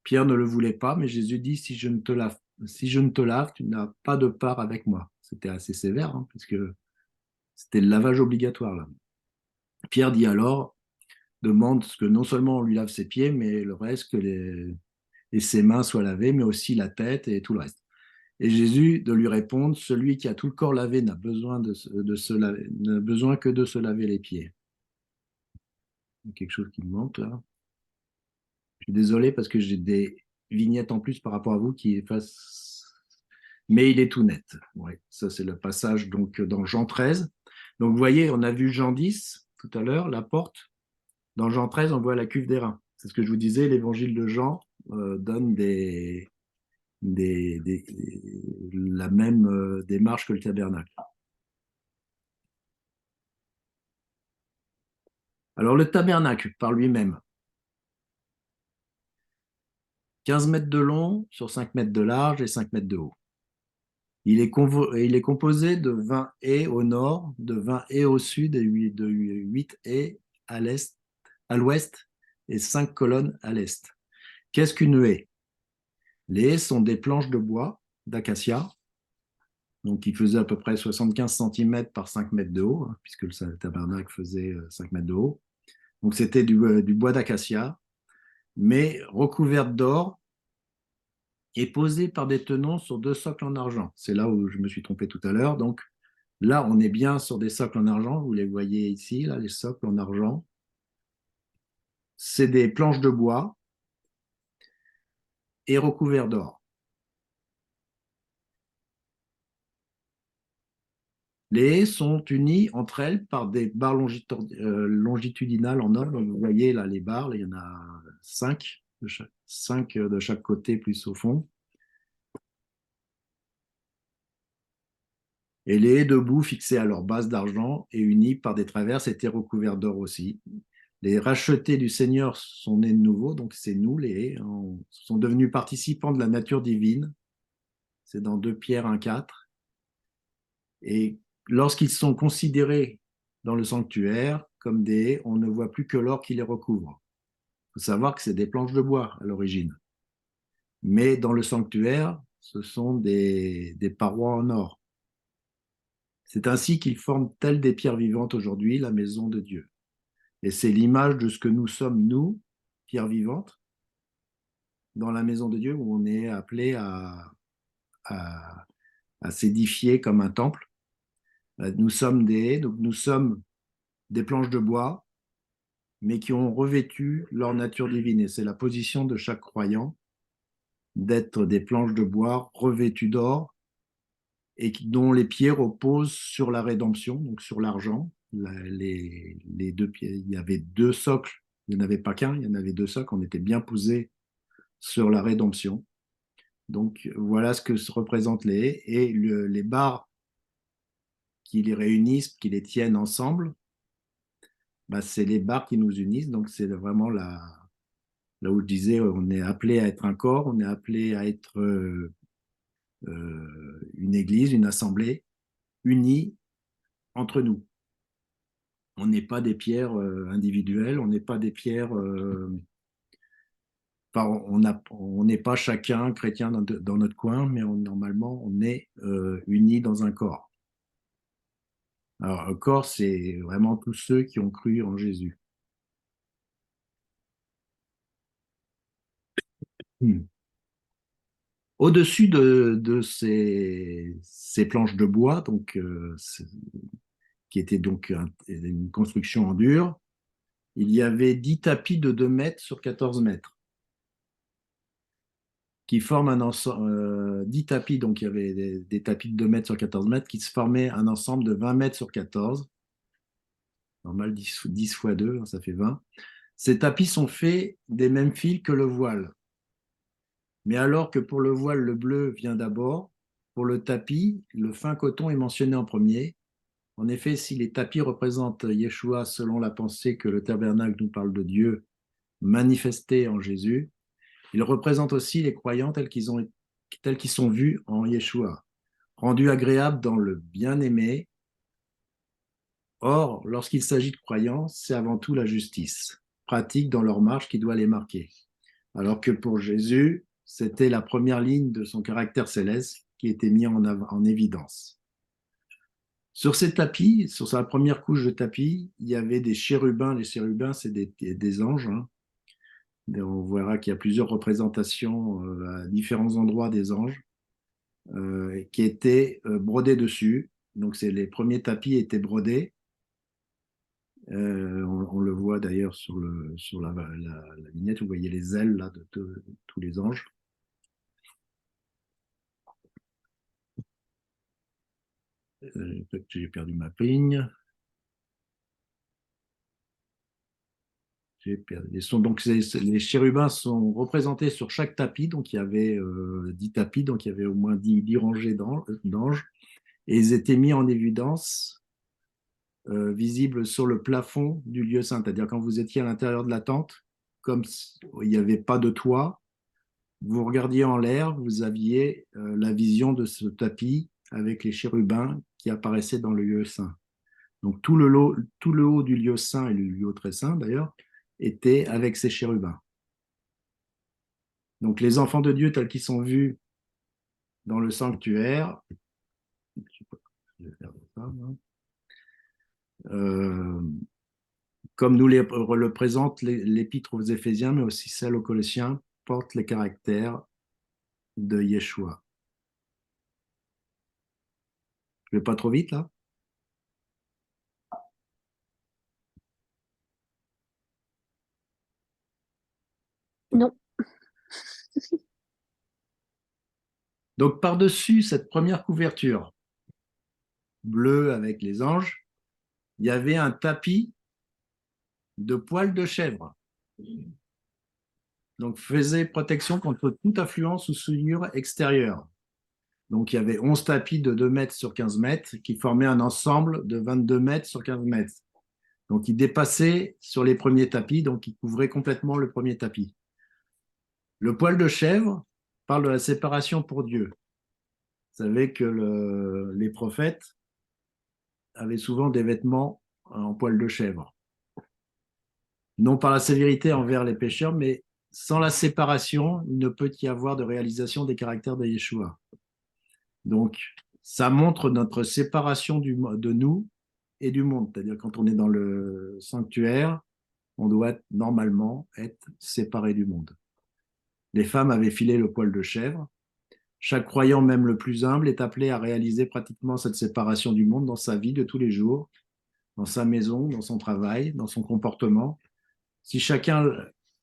Pierre ne le voulait pas, mais Jésus dit, si je ne te lave, tu n'as pas de part avec moi. C'était assez sévère, hein, puisque c'était le lavage obligatoire, là. Pierre dit alors, demande que non seulement on lui lave ses pieds, mais le reste, et ses mains soient lavées, mais aussi la tête et tout le reste. Et Jésus de lui répondre, celui qui a tout le corps lavé n'a besoin, n'a besoin que de se laver les pieds. Il y a quelque chose qui me manque là. Je suis désolé parce que j'ai des vignettes en plus par rapport à vous qui effacent. Mais il est tout net. Ouais, ça, c'est le passage donc, dans Jean 13. Donc, vous voyez, on a vu Jean 10 tout à l'heure, la porte. Dans Jean 13, on voit la cuve d'airain. C'est ce que je vous disais, l'évangile de Jean donne la même démarche que le tabernacle. Alors, le tabernacle, par lui-même, 15 mètres de long sur 5 mètres de large et 5 mètres de haut. Il est composé de 20 ais au nord, de 20 ais au sud et de 8 ais à l'est, à l'ouest et 5 colonnes à l'est. Qu'est-ce qu'une haie? Les haies sont des planches de bois d'acacia, donc qui faisaient à peu près 75 cm par 5 mètres de haut, hein, puisque le tabernacle faisait 5 mètres de haut. Donc c'était du bois d'acacia, mais recouverte d'or et posée par des tenons sur 2 socles en argent. C'est là où je me suis trompé tout à l'heure. Donc là, on est bien sur des socles en argent. Vous les voyez ici, là, les socles en argent. C'est des planches de bois et recouverts d'or. Les haies sont unies entre elles par des barres longitudinales en or. Donc, vous voyez là les barres, là, il y en a 5 de chaque côté plus au fond. Et les haies debout fixées à leur base d'argent et unies par des traverses étaient recouvertes d'or aussi. Les rachetés du Seigneur sont nés de nouveau, donc c'est nous, les haies, sont devenus participants de la nature divine. C'est dans 2 Pierre 1,4. Et lorsqu'ils sont considérés dans le sanctuaire comme des haies, on ne voit plus que l'or qui les recouvre. Il faut savoir que c'est des planches de bois à l'origine. Mais dans le sanctuaire, ce sont des parois en or. C'est ainsi qu'ils forment, telles des pierres vivantes aujourd'hui, la maison de Dieu. Et c'est l'image de ce que nous sommes, nous, pierres vivantes, dans la maison de Dieu, où on est appelé à s'édifier comme un temple. Nous sommes des haies, donc nous sommes des planches de bois, mais qui ont revêtu leur nature divine. Et c'est la position de chaque croyant d'être des planches de bois revêtues d'or et dont les pieds reposent sur la rédemption, donc sur l'argent. Les 2 pieds, il y avait 2 socles, il n'y en avait pas qu'un, il y en avait 2 socles, on était bien posés sur la rédemption. Donc voilà ce que représentent les haies et les barres qui les réunissent, qui les tiennent ensemble, bah, c'est les barres qui nous unissent. Donc c'est vraiment là où je disais, on est appelé à être un corps, on est appelé à être une église, une assemblée unie entre nous. On n'est pas des pierres individuelles, on n'est pas des pierres. Enfin, on n'est pas chacun chrétien dans notre coin, mais normalement, on est unis dans un corps. Alors, un corps, c'est vraiment tous ceux qui ont cru en Jésus. Au-dessus de ces planches de bois, donc, qui étaient donc une construction en dur, il y avait 10 tapis de 2 mètres sur 14 mètres qui forment un ensemble, 10 tapis, donc il y avait des tapis de 2 mètres sur 14 mètres qui se formaient un ensemble de 20 mètres sur 14. Normal, 10 fois 2, ça fait 20. Ces tapis sont faits des mêmes fils que le voile. Mais alors que pour le voile, le bleu vient d'abord, pour le tapis, le fin coton est mentionné en premier, En effet, si les tapis représentent Yeshua selon la pensée que le tabernacle nous parle de Dieu manifesté en Jésus, ils représentent aussi les croyants tels qu'ils sont vus en Yeshua, rendus agréables dans le bien-aimé. Or, lorsqu'il s'agit de croyants, c'est avant tout la justice, pratique dans leur marche qui doit les marquer. Alors que pour Jésus, c'était la première ligne de son caractère céleste qui était mis en évidence. Sur ces tapis, sur sa première couche de tapis, il y avait des chérubins. Les chérubins, c'est des anges. Hein. On verra qu'il y a plusieurs représentations à différents endroits des anges qui étaient brodés dessus. Donc, les premiers tapis étaient brodés. On le voit d'ailleurs sur la vignette, vous voyez les ailes là, de tous les anges. Peut-être que j'ai perdu ma ligne. Donc, les chérubins sont représentés sur chaque tapis. Donc, il y avait 10 tapis, donc il y avait au moins 10 rangées d'anges. Et ils étaient mis en évidence, visibles sur le plafond du lieu saint. C'est-à-dire quand vous étiez à l'intérieur de la tente, comme il n'y avait pas de toit, vous regardiez en l'air, vous aviez la vision de ce tapis avec les chérubins qui apparaissaient dans le lieu saint. Donc tout le haut du lieu saint et le lieu très saint d'ailleurs était avec ces chérubins. Donc les enfants de Dieu tels qu'ils sont vus dans le sanctuaire, comme nous le présente l'épître aux Éphésiens, mais aussi celle aux Colossiens, portent les caractères de Yeshua. Je ne vais pas trop vite là? Non. Donc par-dessus cette première couverture bleue avec les anges, il y avait un tapis de poils de chèvre. Donc faisait protection contre toute affluence ou souillure extérieure. Donc il y avait 11 tapis de 2 mètres sur 15 mètres qui formaient un ensemble de 22 mètres sur 15 mètres. Donc il dépassait sur les premiers tapis, donc il couvrait complètement le premier tapis. Le poil de chèvre parle de la séparation pour Dieu. Vous savez que les prophètes avaient souvent des vêtements en poil de chèvre. Non par la sévérité envers les pécheurs, mais sans la séparation, il ne peut y avoir de réalisation des caractères de Yeshua. Donc, ça montre notre séparation de nous et du monde. C'est-à-dire, quand on est dans le sanctuaire, on doit normalement être séparé du monde. Les femmes avaient filé le poil de chèvre. Chaque croyant, même le plus humble, est appelé à réaliser pratiquement cette séparation du monde dans sa vie de tous les jours, dans sa maison, dans son travail, dans son comportement. Si chacun,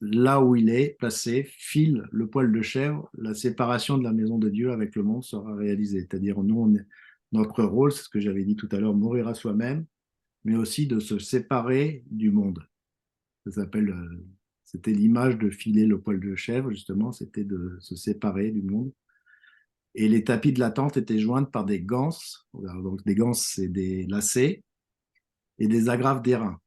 là où il est placé, file le poil de chèvre, la séparation de la maison de Dieu avec le monde sera réalisée. C'est-à-dire, nous, notre rôle, c'est ce que j'avais dit tout à l'heure, mourir à soi-même, mais aussi de se séparer du monde. Ça s'appelle, c'était l'image de filer le poil de chèvre, justement, c'était de se séparer du monde. Et les tapis de la tente étaient joints par des ganses. Donc, des ganses, c'est des lacets et des agrafes d'airain.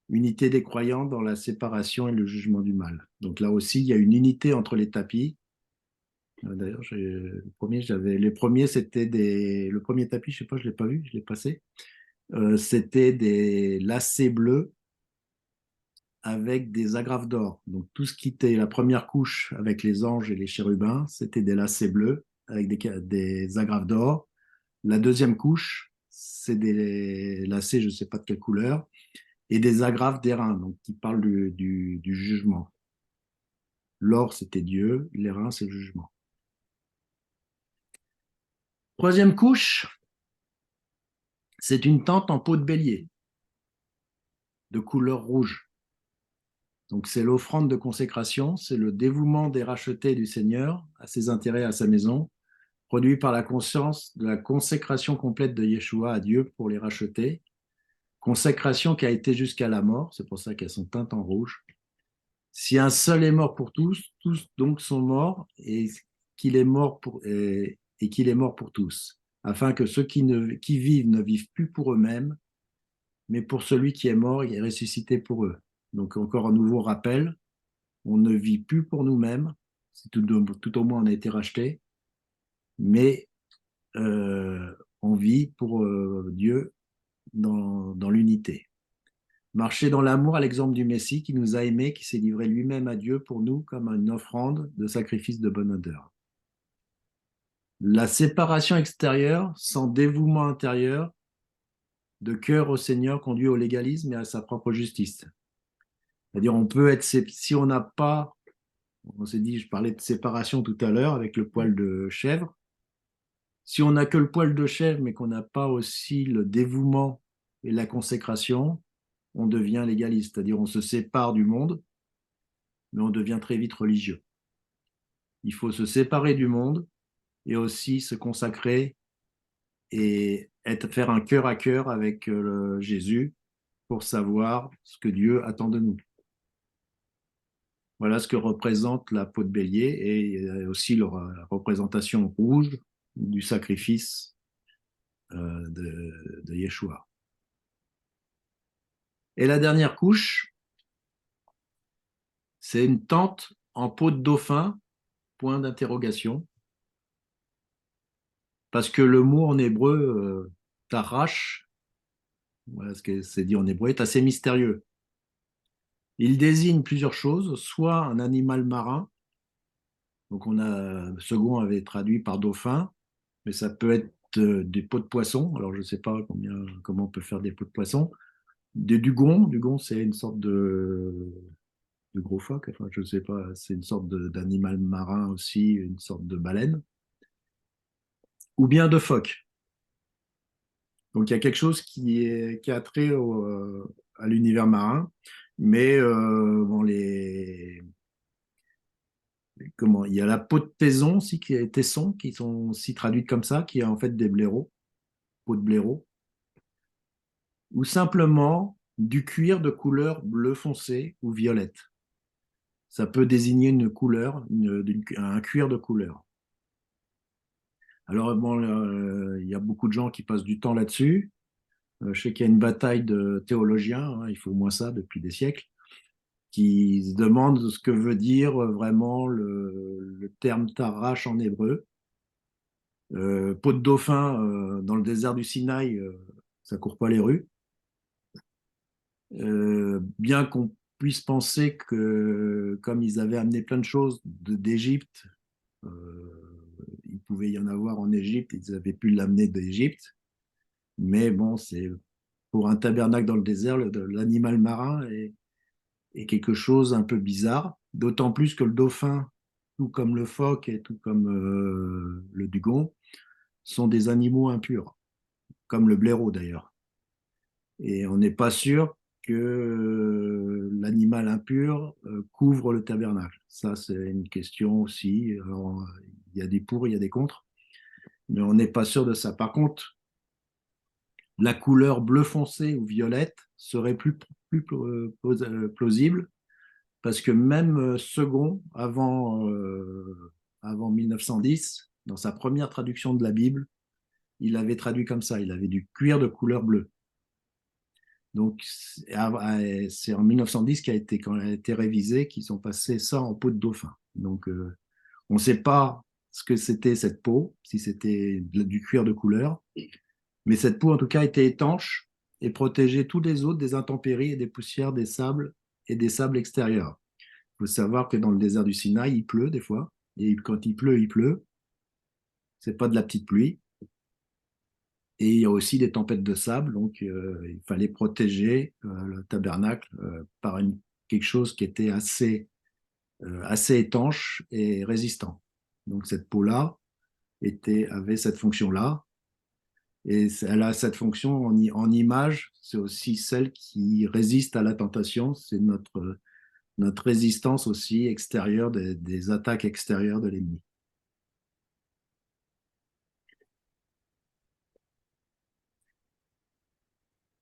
Unité des croyants dans la séparation et le jugement du mal. Donc là aussi, il y a une unité entre les tapis. D'ailleurs, les premiers, c'était le premier tapis, je sais pas, je l'ai pas vu, je l'ai passé. C'était des lacets bleus avec des agrafes d'or. Donc tout ce qui était la première couche avec les anges et les chérubins, c'était des lacets bleus avec des agrafes d'or. La deuxième couche, c'est des lacets, je ne sais pas de quelle couleur, et des agrafes d'airain, donc qui parlent du jugement. L'or, c'était Dieu, l'airain, c'est le jugement. Troisième couche, c'est une tente en peau de bélier, de couleur rouge. Donc c'est l'offrande de consécration, c'est le dévouement des rachetés du Seigneur à ses intérêts, à sa maison, produit par la conscience de la consécration complète de Yeshua à Dieu pour les racheter, consécration qui a été jusqu'à la mort, c'est pour ça qu'elles sont teintes en rouge. Si un seul est mort pour tous, tous donc sont morts et qu'il est mort pour tous. afin que ceux qui vivent ne vivent plus pour eux-mêmes, mais pour celui qui est mort et est ressuscité pour eux. Donc encore un nouveau rappel, on ne vit plus pour nous-mêmes, tout au moins on a été racheté, mais on vit pour Dieu dans l'unité. Marcher dans l'amour à l'exemple du Messie qui nous a aimés, qui s'est livré lui-même à Dieu pour nous comme une offrande de sacrifice de bonne odeur. La séparation extérieure sans dévouement intérieur de cœur au Seigneur conduit au légalisme et à sa propre justice. C'est-à-dire on peut être, si on n'a pas, on s'est dit, je parlais de séparation tout à l'heure avec le poil de chèvre, si on n'a que le poil de chèvre mais qu'on n'a pas aussi le dévouement et la consécration, on devient légaliste, c'est-à-dire on se sépare du monde, mais on devient très vite religieux. Il faut se séparer du monde et aussi se consacrer et faire un cœur à cœur avec Jésus pour savoir ce que Dieu attend de nous. Voilà ce que représente la peau de bélier et aussi la représentation rouge du sacrifice de Yeshua. Et la dernière couche, c'est une tente en peau de dauphin, point d'interrogation. Parce que le mot en hébreu, tarash, voilà ce que c'est dit en hébreu, est assez mystérieux. Il désigne plusieurs choses, soit un animal marin, donc Second avait traduit par dauphin, mais ça peut être des peaux de poisson, alors je ne sais pas comment on peut faire des peaux de poisson, des dugons c'est une sorte de gros phoque, enfin je ne sais pas, c'est une sorte d'animal marin aussi, une sorte de baleine, ou bien de phoque. Donc il y a quelque chose qui a trait à l'univers marin, mais bon, il y a la peau de taison aussi, tessons, qui sont aussi traduites comme ça, qui est en fait des blaireaux, peau de blaireau, ou simplement du cuir de couleur bleu foncé ou violette. Ça peut désigner une couleur, un cuir de couleur. Alors bon, il y a beaucoup de gens qui passent du temps là-dessus. Je sais qu'il y a une bataille de théologiens, hein, il faut au moins ça depuis des siècles, qui se demandent ce que veut dire vraiment le terme tarash en hébreu. Peau de dauphin dans le désert du Sinaï, ça court pas les rues. Bien qu'on puisse penser que comme ils avaient amené plein de choses d'Égypte, il pouvait y en avoir en Égypte, ils avaient pu l'amener d'Égypte. Mais bon, c'est pour un tabernacle dans le désert, l'animal marin est quelque chose un peu bizarre, d'autant plus que le dauphin, tout comme le phoque et tout comme le dugon, sont des animaux impurs, comme le blaireau d'ailleurs. Et on n'est pas sûr que l'animal impur couvre le tabernacle. Ça, c'est une question aussi. Alors, il y a des pour, il y a des contre, mais on n'est pas sûr de ça. Par contre, la couleur bleu foncé ou violette serait plus plausible parce que même Second, avant 1910, dans sa première traduction de la Bible, il avait traduit comme ça, il avait du cuir de couleur bleue. Donc c'est en 1910 quand a été révisé qu'ils ont passé ça en peau de dauphin. Donc on ne sait pas ce que c'était cette peau, si c'était du cuir de couleur, mais cette peau en tout cas était étanche et protégeait tous les autres des intempéries et des poussières des sables et des sables extérieurs. Il faut savoir que dans le désert du Sinaï, il pleut des fois. Et quand il pleut, il pleut. C'est pas de la petite pluie. Et il y a aussi des tempêtes de sable. Donc, il fallait protéger le tabernacle par quelque chose qui était assez étanche et résistant. Donc, cette peau-là avait cette fonction-là. Et elle a cette fonction en image. C'est aussi celle qui résiste à la tentation. C'est notre résistance aussi extérieure des attaques extérieures de l'ennemi.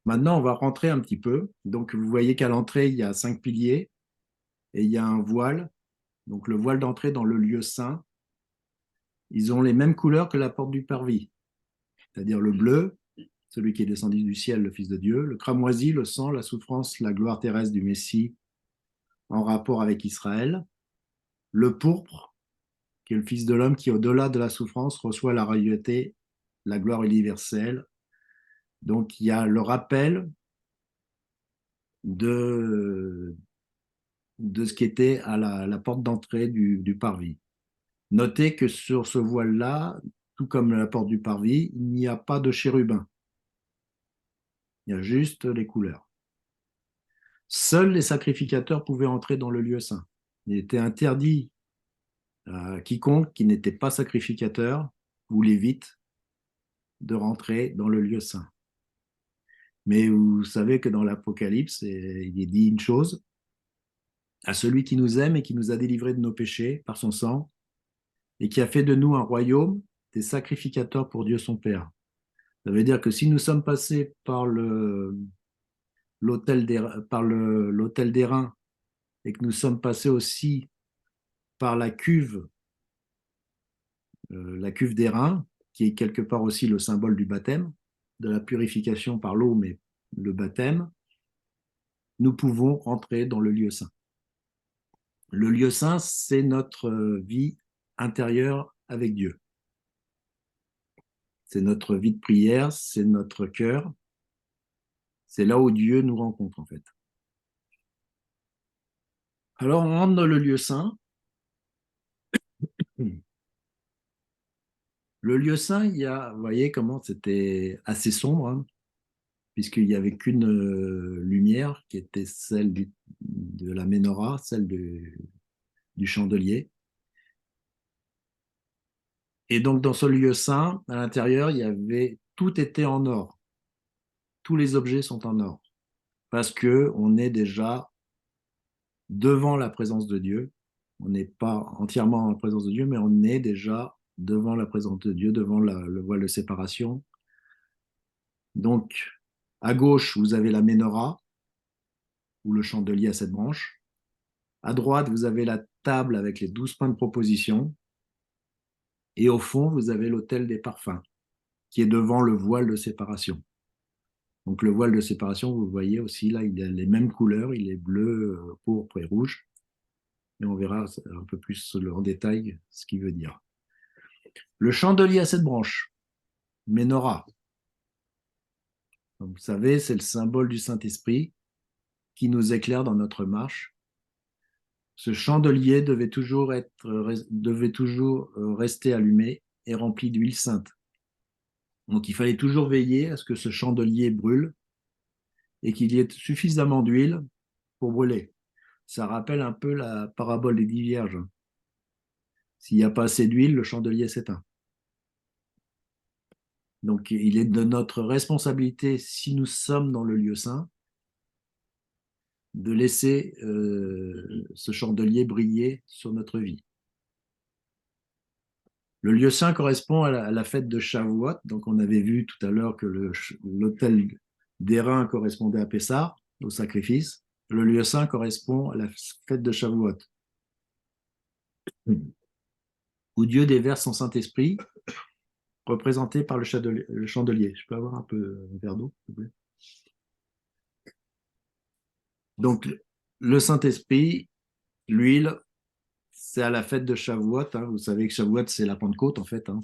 Maintenant, on va rentrer un petit peu. Donc, vous voyez qu'à l'entrée, il y a 5 piliers et il y a un voile. Donc, le voile d'entrée dans le lieu saint, ils ont les mêmes couleurs que la porte du parvis. c'est-à-dire le bleu, celui qui est descendu du ciel, le Fils de Dieu, le cramoisi, le sang, la souffrance, la gloire terrestre du Messie en rapport avec Israël, le pourpre, qui est le Fils de l'homme qui, au-delà de la souffrance, reçoit la royauté, la gloire universelle. Donc, il y a le rappel de ce qui était à la porte d'entrée du parvis. Notez que sur ce voile-là, tout comme la porte du parvis, il n'y a pas de chérubin. Il y a juste les couleurs. Seuls les sacrificateurs pouvaient entrer dans le lieu saint. Il était interdit à quiconque qui n'était pas sacrificateur ou lévite de rentrer dans le lieu saint. Mais vous savez que dans l'Apocalypse, il est dit une chose, à celui qui nous aime et qui nous a délivrés de nos péchés par son sang, et qui a fait de nous un royaume, des sacrificateurs pour Dieu son Père. Ça veut dire que si nous sommes passés par l'autel d'airain et que nous sommes passés aussi par la cuve d'airain, qui est quelque part aussi le symbole du baptême, de la purification par l'eau, mais le baptême, nous pouvons entrer dans le lieu saint. Le lieu saint, c'est notre vie intérieure avec Dieu. C'est notre vie de prière, c'est notre cœur. C'est là où Dieu nous rencontre, en fait. Alors, on rentre dans le lieu saint. Le lieu saint, vous voyez comment c'était assez sombre, hein, puisqu'il n'y avait qu'une lumière qui était celle de la menorah, celle du chandelier. Et donc, dans ce lieu saint, à l'intérieur, tout était en or. Tous les objets sont en or. Parce qu'on est déjà devant la présence de Dieu. On n'est pas entièrement en présence de Dieu, mais on est déjà devant la présence de Dieu, devant le voile de séparation. Donc, à gauche, vous avez la menorah, ou le chandelier à 7 branches. À droite, vous avez la table avec les 12 pains de proposition. Et au fond, vous avez l'autel des parfums, qui est devant le voile de séparation. Donc, le voile de séparation, vous le voyez aussi, là, il a les mêmes couleurs, il est bleu, pourpre et rouge. Et on verra un peu plus en détail ce qu'il veut dire. Le chandelier à 7 branches, menorah. Donc, vous savez, c'est le symbole du Saint-Esprit qui nous éclaire dans notre marche. Ce chandelier devait toujours rester allumé et rempli d'huile sainte. Donc, il fallait toujours veiller à ce que ce chandelier brûle et qu'il y ait suffisamment d'huile pour brûler. Ça rappelle un peu la parabole des 10 vierges. S'il n'y a pas assez d'huile, le chandelier s'éteint. Donc, il est de notre responsabilité, si nous sommes dans le lieu saint, de laisser ce chandelier briller sur notre vie. Le lieu saint correspond à la fête de Shavuot. Donc, on avait vu tout à l'heure que l'autel d'airain correspondait à Pessah, au sacrifice. Le lieu saint correspond à la fête de Shavuot, où Dieu déverse son Saint-Esprit, représenté par le chandelier. Je peux avoir un peu un verre d'eau, s'il vous plaît? Donc, le Saint-Esprit, l'huile, c'est à la fête de Shavuot. Hein. Vous savez que Shavuot, c'est la Pentecôte, en fait. Hein.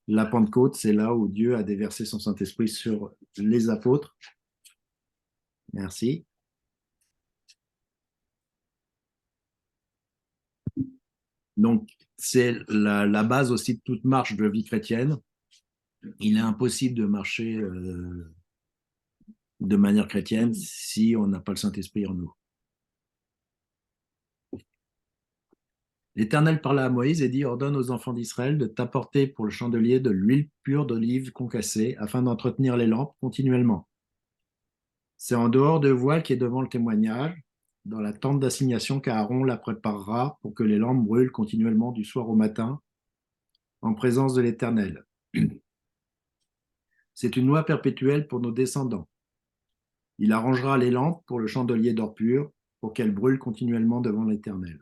La Pentecôte, c'est là où Dieu a déversé son Saint-Esprit sur les apôtres. Merci. Donc, c'est la base aussi de toute marche de vie chrétienne. Il est impossible de marcher de manière chrétienne si on n'a pas le Saint-Esprit en nous. L'Éternel parla à Moïse et dit, ordonne aux enfants d'Israël de t'apporter pour le chandelier de l'huile pure d'olive concassée afin d'entretenir les lampes continuellement. C'est en dehors de voile qui est devant le témoignage, dans la tente d'assignation qu'Aaron la préparera pour que les lampes brûlent continuellement du soir au matin en présence de l'Éternel. C'est une loi perpétuelle pour nos descendants. Il arrangera les lampes pour le chandelier d'or pur pour qu'elles brûlent continuellement devant l'Éternel.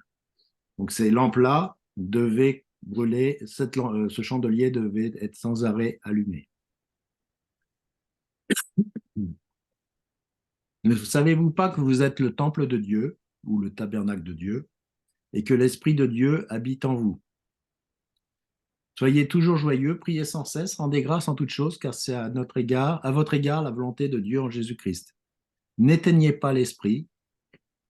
Donc ces lampes-là devaient brûler, ce chandelier devait être sans arrêt allumé. Ne savez-vous pas que vous êtes le temple de Dieu ou le tabernacle de Dieu et que l'Esprit de Dieu habite en vous? Soyez toujours joyeux, priez sans cesse, rendez grâce en toutes choses, car c'est à votre égard la volonté de Dieu en Jésus-Christ. N'éteignez pas l'esprit,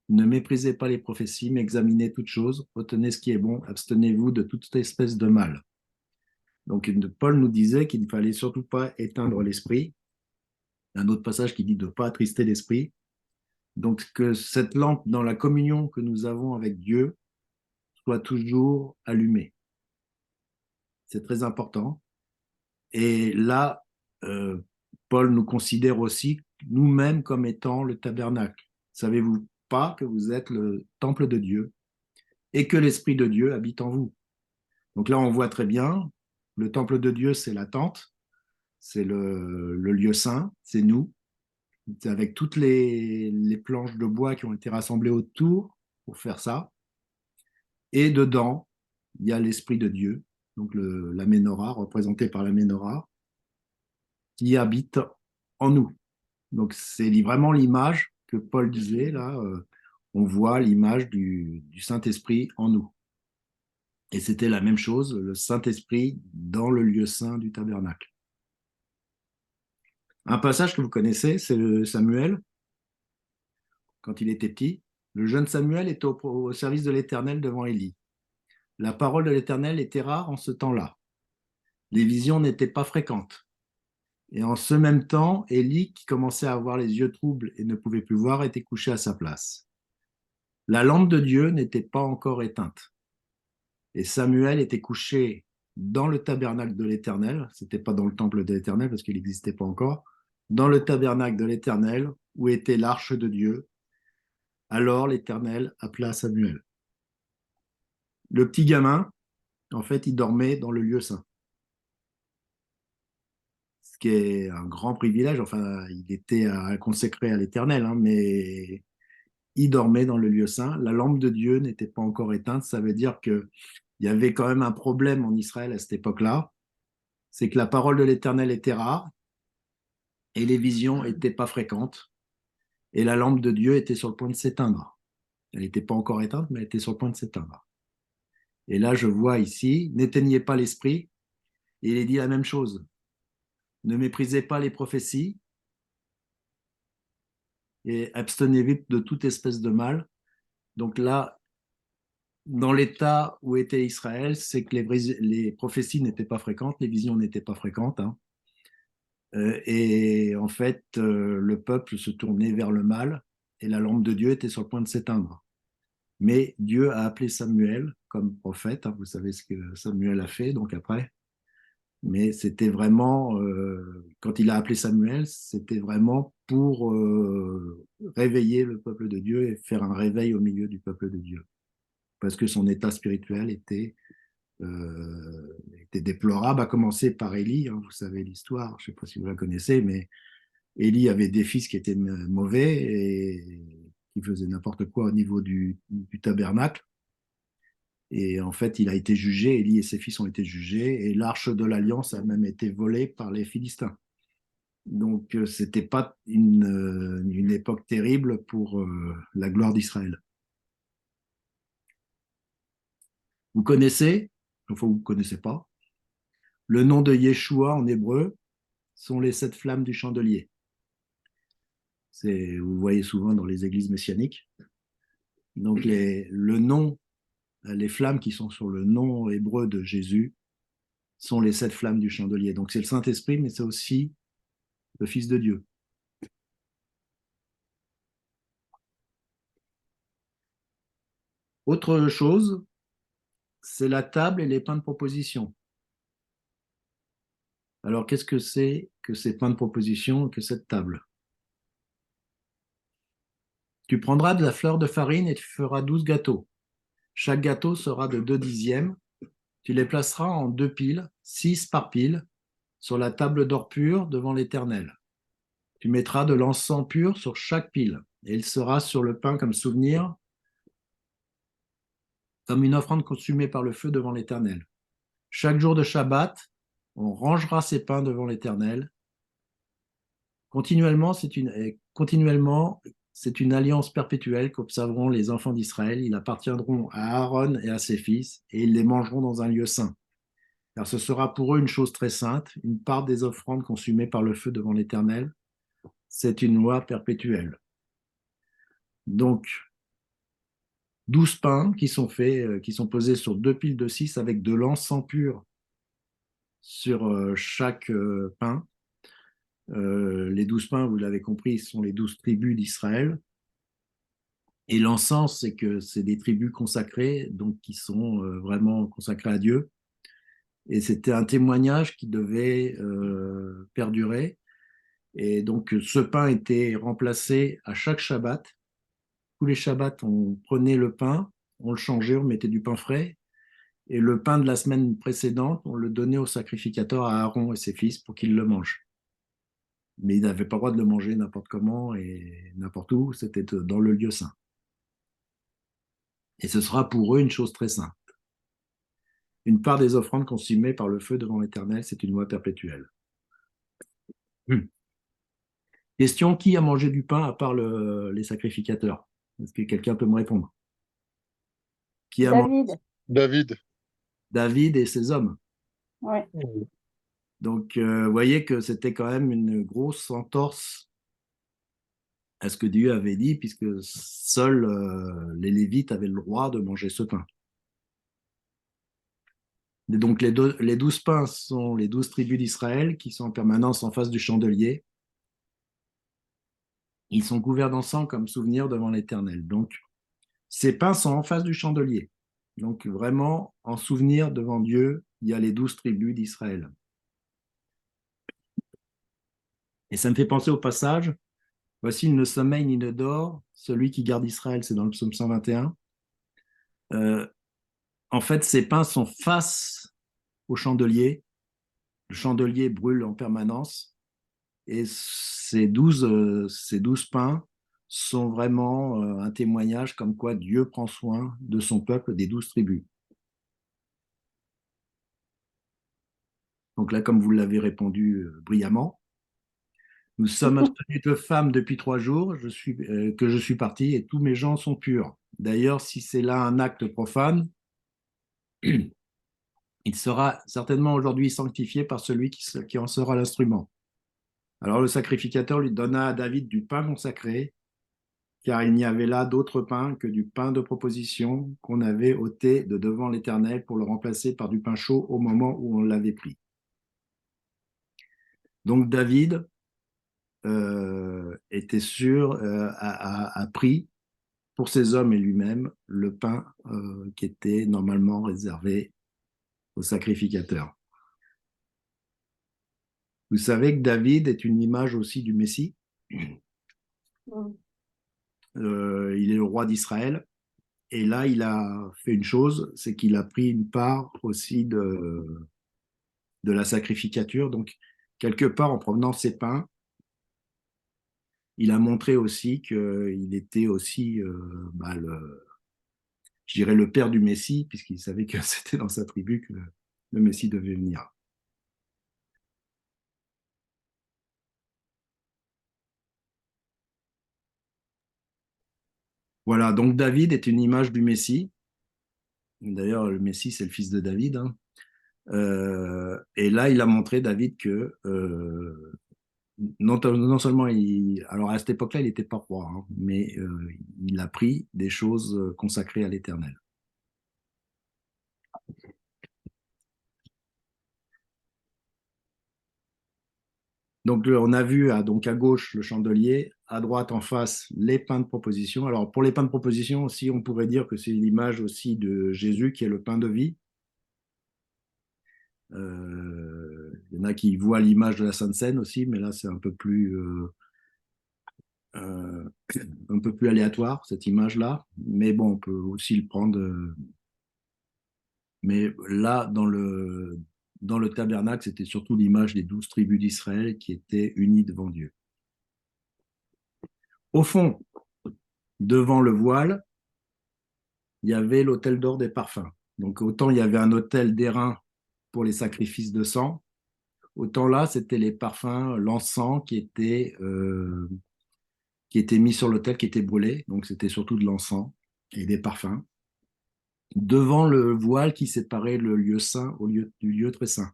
ne méprisez pas les prophéties, mais examinez toutes choses, retenez ce qui est bon, abstenez-vous de toute espèce de mal. Donc Paul nous disait qu'il ne fallait surtout pas éteindre l'esprit. Un autre passage qui dit de ne pas attrister l'esprit. Donc que cette lampe dans la communion que nous avons avec Dieu soit toujours allumée. C'est très important. Et là, Paul nous considère aussi nous-mêmes comme étant le tabernacle. Savez-vous pas que vous êtes le temple de Dieu et que l'Esprit de Dieu habite en vous? Donc là, on voit très bien, le temple de Dieu, c'est la tente, c'est le lieu saint, c'est nous, c'est avec toutes les planches de bois qui ont été rassemblées autour pour faire ça. Et dedans, il y a l'Esprit de Dieu, donc la Ménorah, représentée par la Ménorah, qui habite en nous. Donc c'est vraiment l'image que Paul disait, là, on voit l'image du Saint-Esprit en nous. Et c'était la même chose, le Saint-Esprit dans le lieu saint du tabernacle. Un passage que vous connaissez, c'est Samuel, quand il était petit. Le jeune Samuel était au service de l'Éternel devant Élie. La parole de l'Éternel était rare en ce temps-là. Les visions n'étaient pas fréquentes. Et en ce même temps, Élie, qui commençait à avoir les yeux troubles et ne pouvait plus voir, était couché à sa place. La lampe de Dieu n'était pas encore éteinte. Et Samuel était couché dans le tabernacle de l'Éternel, c'était pas dans le temple de l'Éternel parce qu'il n'existait pas encore, dans le tabernacle de l'Éternel où était l'arche de Dieu. Alors l'Éternel appela Samuel. Le petit gamin, en fait, il dormait dans le lieu saint. Ce qui est un grand privilège, enfin, il était consacré à l'Éternel, hein, mais il dormait dans le lieu saint. La lampe de Dieu n'était pas encore éteinte, ça veut dire qu'il y avait quand même un problème en Israël à cette époque-là, c'est que la parole de l'Éternel était rare et les visions n'étaient pas fréquentes et la lampe de Dieu était sur le point de s'éteindre. Elle n'était pas encore éteinte, mais elle était sur le point de s'éteindre. Et là, je vois ici, n'éteignez pas l'esprit, et il est dit la même chose. Ne méprisez pas les prophéties et abstenez-vous de toute espèce de mal. Donc là, dans l'état où était Israël, c'est que les prophéties n'étaient pas fréquentes, les visions n'étaient pas fréquentes. Hein. Et en fait, le peuple se tournait vers le mal et la lampe de Dieu était sur le point de s'éteindre. Mais Dieu a appelé Samuel comme prophète. Hein, vous savez ce que Samuel a fait, donc après. Mais c'était vraiment, quand il a appelé Samuel, c'était vraiment pour réveiller le peuple de Dieu et faire un réveil au milieu du peuple de Dieu. Parce que son état spirituel était déplorable, à commencer par Élie. Hein, vous savez l'histoire, je ne sais pas si vous la connaissez, mais Élie avait des fils qui étaient mauvais et qui faisaient n'importe quoi au niveau du tabernacle. Et en fait, il a été jugé, Élie et ses fils ont été jugés, et l'arche de l'Alliance a même été volée par les Philistins. Donc, c'était pas une époque terrible pour la gloire d'Israël. Vous connaissez, enfin vous ne connaissez pas, le nom de Yeshua en hébreu sont les 7 flammes du chandelier. Vous voyez souvent dans les églises messianiques. Donc, le nom, les flammes qui sont sur le nom hébreu de Jésus sont les 7 flammes du chandelier. Donc, c'est le Saint-Esprit, mais c'est aussi le Fils de Dieu. Autre chose, c'est la table et les pains de proposition. Alors, qu'est-ce que c'est que ces pains de proposition, que cette table? Tu prendras de la fleur de farine et tu feras 12 gâteaux. Chaque gâteau sera de 2 dixièmes. Tu les placeras en 2 piles, 6 par pile, sur la table d'or pur devant l'Éternel. Tu mettras de l'encens pur sur chaque pile, et il sera sur le pain comme souvenir, comme une offrande consumée par le feu devant l'Éternel. Chaque jour de Shabbat, on rangera ces pains devant l'Éternel. Continuellement, c'est une alliance perpétuelle qu'observeront les enfants d'Israël. Ils appartiendront à Aaron et à ses fils, et ils les mangeront dans un lieu saint. Car ce sera pour eux une chose très sainte, une part des offrandes consumées par le feu devant l'Éternel. C'est une loi perpétuelle. Donc, 12 pains qui sont faits, qui sont posés sur 2 piles de 6 avec de l'encens pur sur chaque pain. Les 12 pains, vous l'avez compris, sont les 12 tribus d'Israël. Et l'encens, c'est que c'est des tribus consacrées, donc qui sont vraiment consacrées à Dieu. Et c'était un témoignage qui devait perdurer. Et donc, ce pain était remplacé à chaque Shabbat. Tous les Shabbats, on prenait le pain, on le changeait, on mettait du pain frais. Et le pain de la semaine précédente, on le donnait au sacrificateur, à Aaron et ses fils, pour qu'ils le mangent. Mais ils n'avaient pas le droit de le manger n'importe comment et n'importe où, c'était dans le lieu saint. Et ce sera pour eux une chose très sainte. Une part des offrandes consumées par le feu devant l'Éternel, c'est une loi perpétuelle. Question, qui a mangé du pain à part les sacrificateurs? Est-ce que quelqu'un peut me répondre? Qui a mangé? David, David. David et ses hommes. ouais. Donc, vous voyez que c'était quand même une grosse entorse à ce que Dieu avait dit, puisque seuls les Lévites avaient le droit de manger ce pain. Et donc, les 12 pains sont les 12 tribus d'Israël qui sont en permanence en face du chandelier. Ils sont couverts d'encens comme souvenir devant l'Éternel. Donc, ces pains sont en face du chandelier. Donc, vraiment, en souvenir devant Dieu, il y a les 12 tribus d'Israël. Et ça me fait penser au passage, voici, il ne sommeille ni ne dort, celui qui garde Israël, c'est dans le psaume 121. En fait, ces pains sont face au chandelier. Le chandelier brûle en permanence. Et ces 12 pains sont vraiment un témoignage comme quoi Dieu prend soin de son peuple des 12 tribus. Donc là, comme vous l'avez répondu brillamment, nous sommes abstenus de femmes depuis 3 jours, que je suis parti et tous mes gens sont purs. D'ailleurs, si c'est là un acte profane, il sera certainement aujourd'hui sanctifié par celui qui en sera l'instrument. Alors le sacrificateur lui donna à David du pain consacré, car il n'y avait là d'autre pain que du pain de proposition qu'on avait ôté de devant l'Éternel pour le remplacer par du pain chaud au moment où on l'avait pris. Donc David était sûr, a pris pour ses hommes et lui-même le pain qui était normalement réservé aux sacrificateurs. Vous savez que David est une image aussi du Messie. Mm. Il est le roi d'Israël. Et là, il a fait une chose, c'est qu'il a pris une part aussi de la sacrificature. Donc, quelque part, en provenant ses pains, il a montré aussi qu'il était aussi, je dirais, le père du Messie, puisqu'il savait que c'était dans sa tribu que le Messie devait venir. Voilà, donc David est une image du Messie. D'ailleurs, le Messie, c'est le fils de David. Hein. Et là, il a montré, David, que non seulement, alors à cette époque-là, il n'était pas roi, hein, mais il a pris des choses consacrées à l'Éternel. Donc, on a vu donc à gauche le chandelier, à droite en face les pains de proposition. Alors, pour les pains de proposition aussi, on pourrait dire que c'est l'image aussi de Jésus qui est le pain de vie. Il y en a qui voient l'image de la Sainte Seine aussi, mais là, c'est un peu plus aléatoire, cette image-là. Mais bon, on peut aussi le prendre. Mais là, dans le tabernacle, c'était surtout l'image des 12 tribus d'Israël qui étaient unies devant Dieu. Au fond, devant le voile, il y avait l'autel d'or des parfums. Donc autant il y avait un autel d'airain pour les sacrifices de sang, autant là, c'était les parfums, l'encens qui était mis sur l'autel, qui était brûlé. Donc, c'était surtout de l'encens et des parfums. Devant le voile qui séparait le lieu saint du lieu très saint.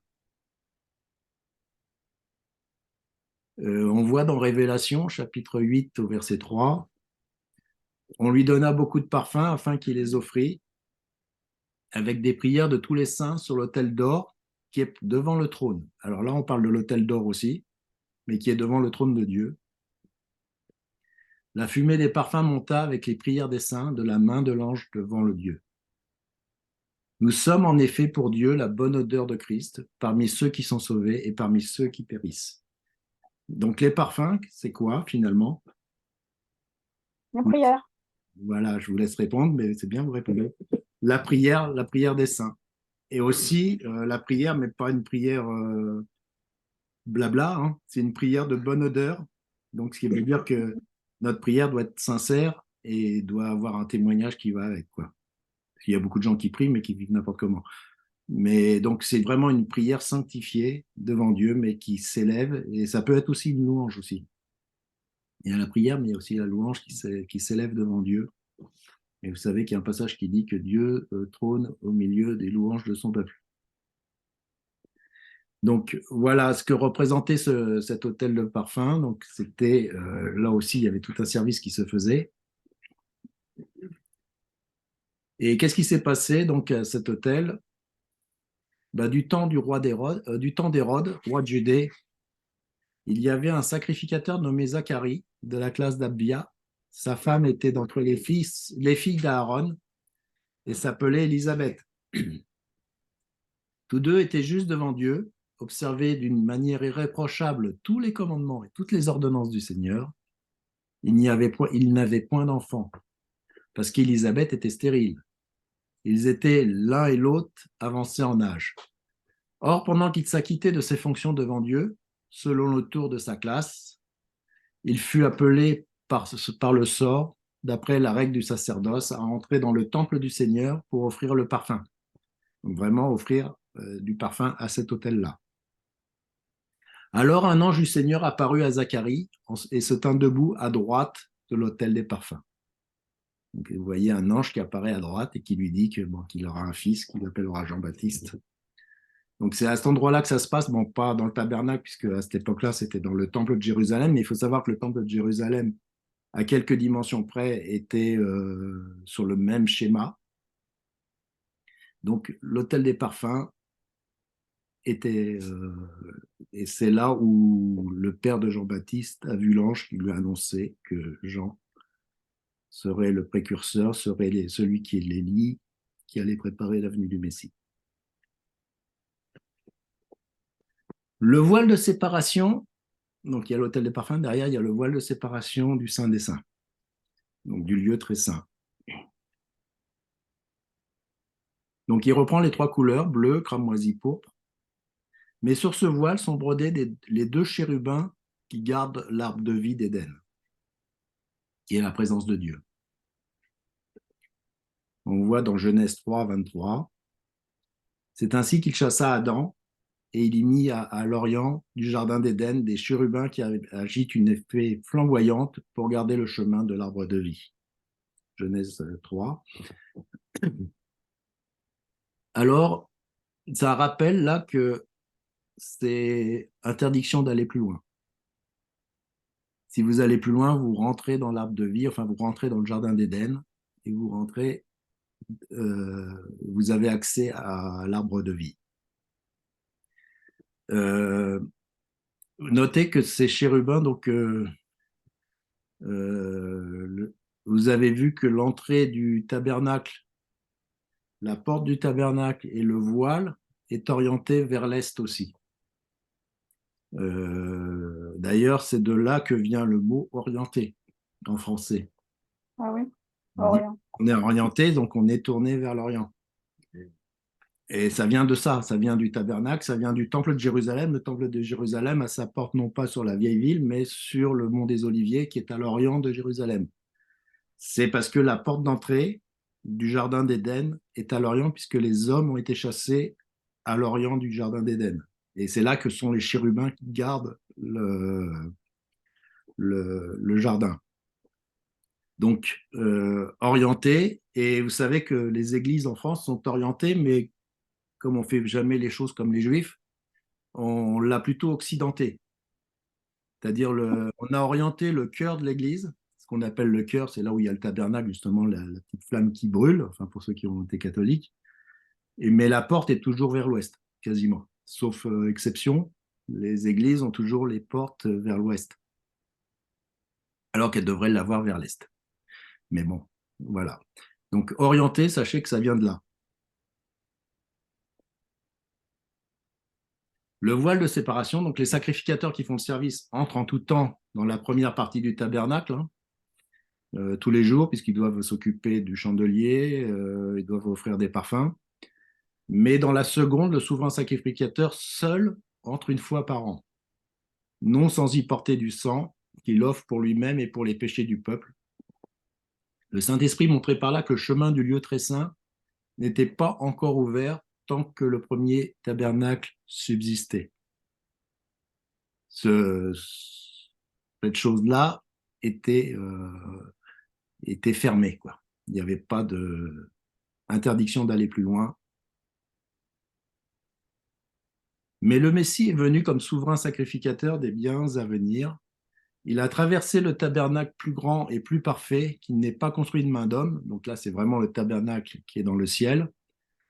On voit dans Révélation, chapitre 8, au verset 3, on lui donna beaucoup de parfums afin qu'il les offrît, avec des prières de tous les saints sur l'autel d'or qui est devant le trône. Alors là, on parle de l'autel d'or aussi, mais qui est devant le trône de Dieu. La fumée des parfums monta avec les prières des saints de la main de l'ange devant le Dieu. Nous sommes en effet pour Dieu la bonne odeur de Christ parmi ceux qui sont sauvés et parmi ceux qui périssent. Donc les parfums, c'est quoi finalement? La prière. Voilà, je vous laisse répondre, mais c'est bien, vous répondez. La prière des saints. Et aussi la prière, mais pas une prière blabla, hein, c'est une prière de bonne odeur. Donc ce qui veut dire que notre prière doit être sincère et doit avoir un témoignage qui va avec, quoi. Il y a beaucoup de gens qui prient, mais qui vivent n'importe comment. Mais donc, c'est vraiment une prière sanctifiée devant Dieu, mais qui s'élève. Et ça peut être aussi une louange aussi. Il y a la prière, mais il y a aussi la louange qui s'élève devant Dieu. Et vous savez qu'il y a un passage qui dit que Dieu trône au milieu des louanges de son peuple. Donc, voilà ce que représentait cet hôtel de parfum. Donc, c'était, là aussi, il y avait tout un service qui se faisait. Et qu'est-ce qui s'est passé donc à cet hôtel? Du temps d'Hérode, roi de Judée, il y avait un sacrificateur nommé Zacharie de la classe d'Abia. Sa femme était d'entre les filles d'Aaron et s'appelait Élisabeth. Tous deux étaient justes devant Dieu, observaient d'une manière irréprochable tous les commandements et toutes les ordonnances du Seigneur. Ils n'avaient point d'enfant parce qu'Élisabeth était stérile. Ils étaient l'un et l'autre avancés en âge. Or, pendant qu'il s'acquittait de ses fonctions devant Dieu, selon le tour de sa classe, il fut appelé par le sort, d'après la règle du sacerdoce, à entrer dans le temple du Seigneur pour offrir le parfum. Donc vraiment offrir du parfum à cet autel-là. Alors un ange du Seigneur apparut à Zacharie et se tint debout à droite de l'autel des parfums. Donc vous voyez un ange qui apparaît à droite et qui lui dit qu'il aura un fils qu'il appellera Jean-Baptiste. Donc c'est à cet endroit-là que ça se passe, bon, pas dans le tabernacle, puisque à cette époque-là, c'était dans le temple de Jérusalem, mais il faut savoir que le temple de Jérusalem, à quelques dimensions près, était sur le même schéma. Donc l'autel des parfums était, et c'est là où le père de Jean-Baptiste a vu l'ange qui lui a annoncé que Jean serait le précurseur, serait celui qui est l'Élie, qui allait préparer la venue du Messie. Le voile de séparation, donc il y a l'autel des parfums, derrière il y a le voile de séparation du Saint des Saints, donc du lieu très saint. Donc il reprend les trois couleurs, bleu, cramoisi, pourpre, mais sur ce voile sont brodés les deux chérubins qui gardent l'arbre de vie d'Éden, qui est la présence de Dieu. On voit dans Genèse 3, 23, c'est ainsi qu'il chassa Adam et il y mit à l'orient du jardin d'Éden des chérubins qui agitent une épée flamboyante pour garder le chemin de l'arbre de vie. Genèse 3. Alors, ça rappelle là que c'est interdiction d'aller plus loin. Si vous allez plus loin, vous rentrez dans l'arbre de vie, enfin vous rentrez dans le jardin d'Éden et vous rentrez, vous avez accès à l'arbre de vie. Notez que ces chérubins, donc vous avez vu que l'entrée du tabernacle, la porte du tabernacle et le voile est orienté vers l'est aussi. D'ailleurs, c'est de là que vient le mot orienté en français. Ah oui, Orient. On est orienté, donc on est tourné vers l'Orient. Et ça vient de ça vient du tabernacle, ça vient du temple de Jérusalem. Le temple de Jérusalem a sa porte non pas sur la vieille ville, mais sur le mont des Oliviers qui est à l'orient de Jérusalem. C'est parce que la porte d'entrée du jardin d'Éden est à l'orient, puisque les hommes ont été chassés à l'orient du jardin d'Éden. Et c'est là que sont les chérubins qui gardent le jardin. Donc, orienté, et vous savez que les églises en France sont orientées, mais comme on ne fait jamais les choses comme les Juifs, on l'a plutôt occidenté. C'est-à-dire, on a orienté le cœur de l'église, ce qu'on appelle le cœur, c'est là où il y a le tabernacle, justement, la petite flamme qui brûle, enfin pour ceux qui ont été catholiques, mais la porte est toujours vers l'ouest, quasiment. Sauf exception, les églises ont toujours les portes vers l'ouest, alors qu'elles devraient l'avoir vers l'est. Mais bon, voilà. Donc, orienté, sachez que ça vient de là. Le voile de séparation, donc les sacrificateurs qui font le service entrent en tout temps dans la première partie du tabernacle, tous les jours, puisqu'ils doivent s'occuper du chandelier, ils doivent offrir des parfums. Mais dans la seconde, le souverain sacrificateur seul entre une fois par an, non sans y porter du sang qu'il offre pour lui-même et pour les péchés du peuple. Le Saint-Esprit montrait par là que le chemin du lieu très saint n'était pas encore ouvert tant que le premier tabernacle subsistait. Cette chose-là était fermée, quoi. Il n'y avait pas d'interdiction d'aller plus loin. Mais le Messie est venu comme souverain sacrificateur des biens à venir. Il a traversé le tabernacle plus grand et plus parfait qui n'est pas construit de main d'homme. Donc là, c'est vraiment le tabernacle qui est dans le ciel.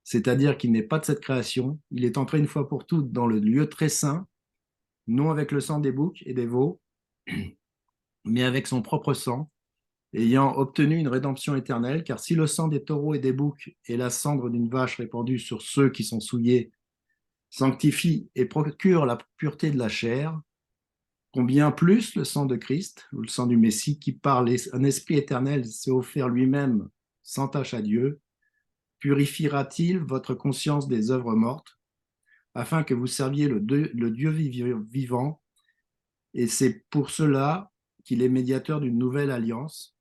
C'est-à-dire qu'il n'est pas de cette création. Il est entré une fois pour toutes dans le lieu très saint, non avec le sang des boucs et des veaux, mais avec son propre sang, ayant obtenu une rédemption éternelle, car si le sang des taureaux et des boucs et la cendre d'une vache répandue sur ceux qui sont souillés sanctifie et procure la pureté de la chair, combien plus le sang de Christ, ou le sang du Messie, qui par un esprit éternel s'est offert lui-même sans tâche à Dieu, purifiera-t-il votre conscience des œuvres mortes, afin que vous serviez le Dieu vivant, et c'est pour cela qu'il est médiateur d'une nouvelle alliance,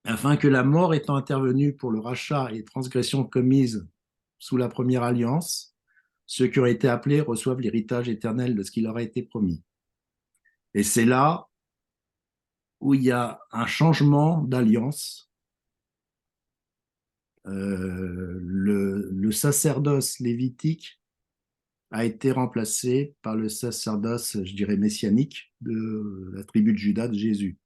afin que la mort étant intervenue pour le rachat et transgression commises sous la première alliance, ceux qui ont été appelés reçoivent l'héritage éternel de ce qui leur a été promis. Et c'est là où il y a un changement d'alliance. Le sacerdoce lévitique a été remplacé par le sacerdoce, je dirais, messianique de la tribu de Juda de Jésus.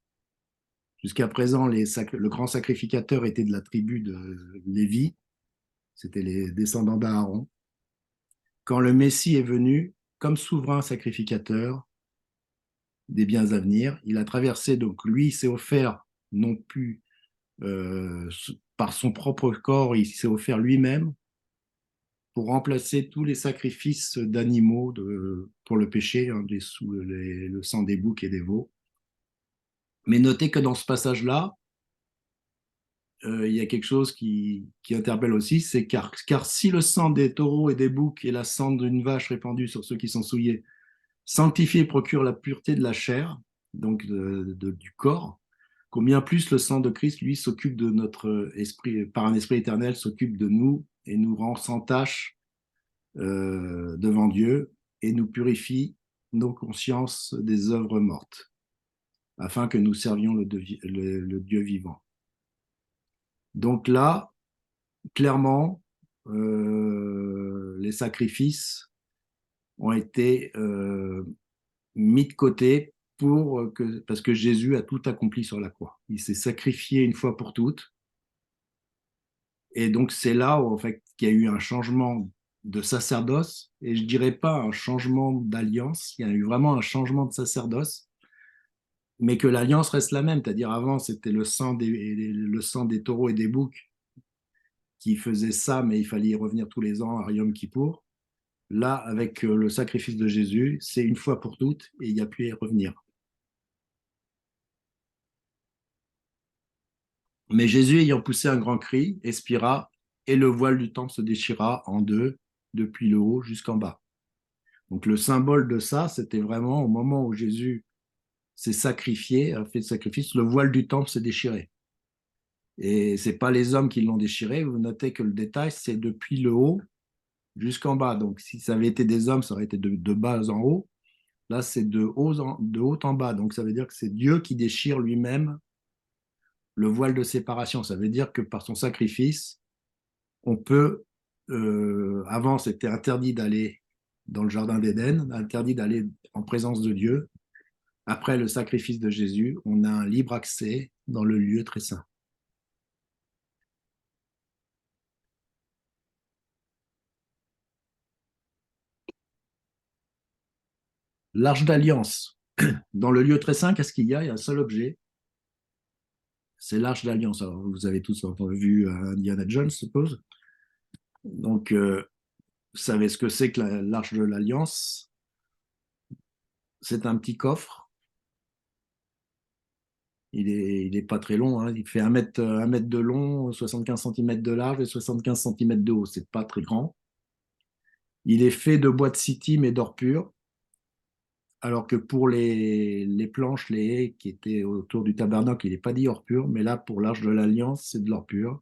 Jusqu'à présent, le grand sacrificateur était de la tribu de Lévi, c'était les descendants d'Aaron. Quand le Messie est venu comme souverain sacrificateur des biens à venir, il a traversé, donc lui s'est offert non plus par son propre corps, il s'est offert lui-même pour remplacer tous les sacrifices d'animaux pour le péché, le sang des boucs et des veaux. Mais notez que dans ce passage-là, il y a quelque chose qui interpelle aussi, c'est car si le sang des taureaux et des boucs et la cendre d'une vache répandue sur ceux qui sont souillés sanctifie et procure la pureté de la chair, donc du corps, combien plus le sang de Christ, lui, s'occupe de notre esprit, par un esprit éternel, s'occupe de nous et nous rend sans tâche devant Dieu et nous purifie nos consciences des œuvres mortes, afin que nous servions le Dieu vivant. Donc là, clairement, les sacrifices ont été mis de côté parce que Jésus a tout accompli sur la croix. Il s'est sacrifié une fois pour toutes. Et donc, c'est là où, en fait, qu'il y a eu un changement de sacerdoce, et je ne dirais pas un changement d'alliance, il y a eu vraiment un changement de sacerdoce, mais que l'alliance reste la même, c'est-à-dire avant, c'était le sang des taureaux et des boucs qui faisait ça, mais il fallait y revenir tous les ans à Yom Kippour. Là, avec le sacrifice de Jésus, c'est une fois pour toutes, et il n'y a plus à y revenir. Mais Jésus, ayant poussé un grand cri, expira, et le voile du temple se déchira en deux, depuis le haut jusqu'en bas. Donc le symbole de ça, c'était vraiment au moment où Jésus s'est sacrifié, a fait le sacrifice, le voile du temple s'est déchiré. Et ce n'est pas les hommes qui l'ont déchiré, vous notez que le détail, c'est depuis le haut jusqu'en bas. Donc, si ça avait été des hommes, ça aurait été de bas en haut. Là, c'est de haut en bas. Donc, ça veut dire que c'est Dieu qui déchire lui-même le voile de séparation. Ça veut dire que par son sacrifice, on peut, avant, c'était interdit d'aller dans le jardin d'Éden, interdit d'aller en présence de Dieu. Après le sacrifice de Jésus, on a un libre accès dans le lieu très saint. L'Arche d'Alliance. Dans le lieu très saint, qu'est-ce qu'il y a? Il y a un seul objet, c'est l'Arche d'Alliance. Alors, vous avez tous vu Indiana Jones, je suppose. Donc, vous savez ce que c'est que l'Arche de l'Alliance? C'est un petit coffre. Il est pas très long, hein. Il fait 1 mètre de long, 75 cm de large et 75 cm de haut. C'est pas très grand. Il est fait de bois de cytime et d'or pur. Alors que pour les planches, les haies qui étaient autour du tabernacle, il n'est pas dit or pur, mais là, pour l'Arche de l'Alliance, c'est de l'or pur.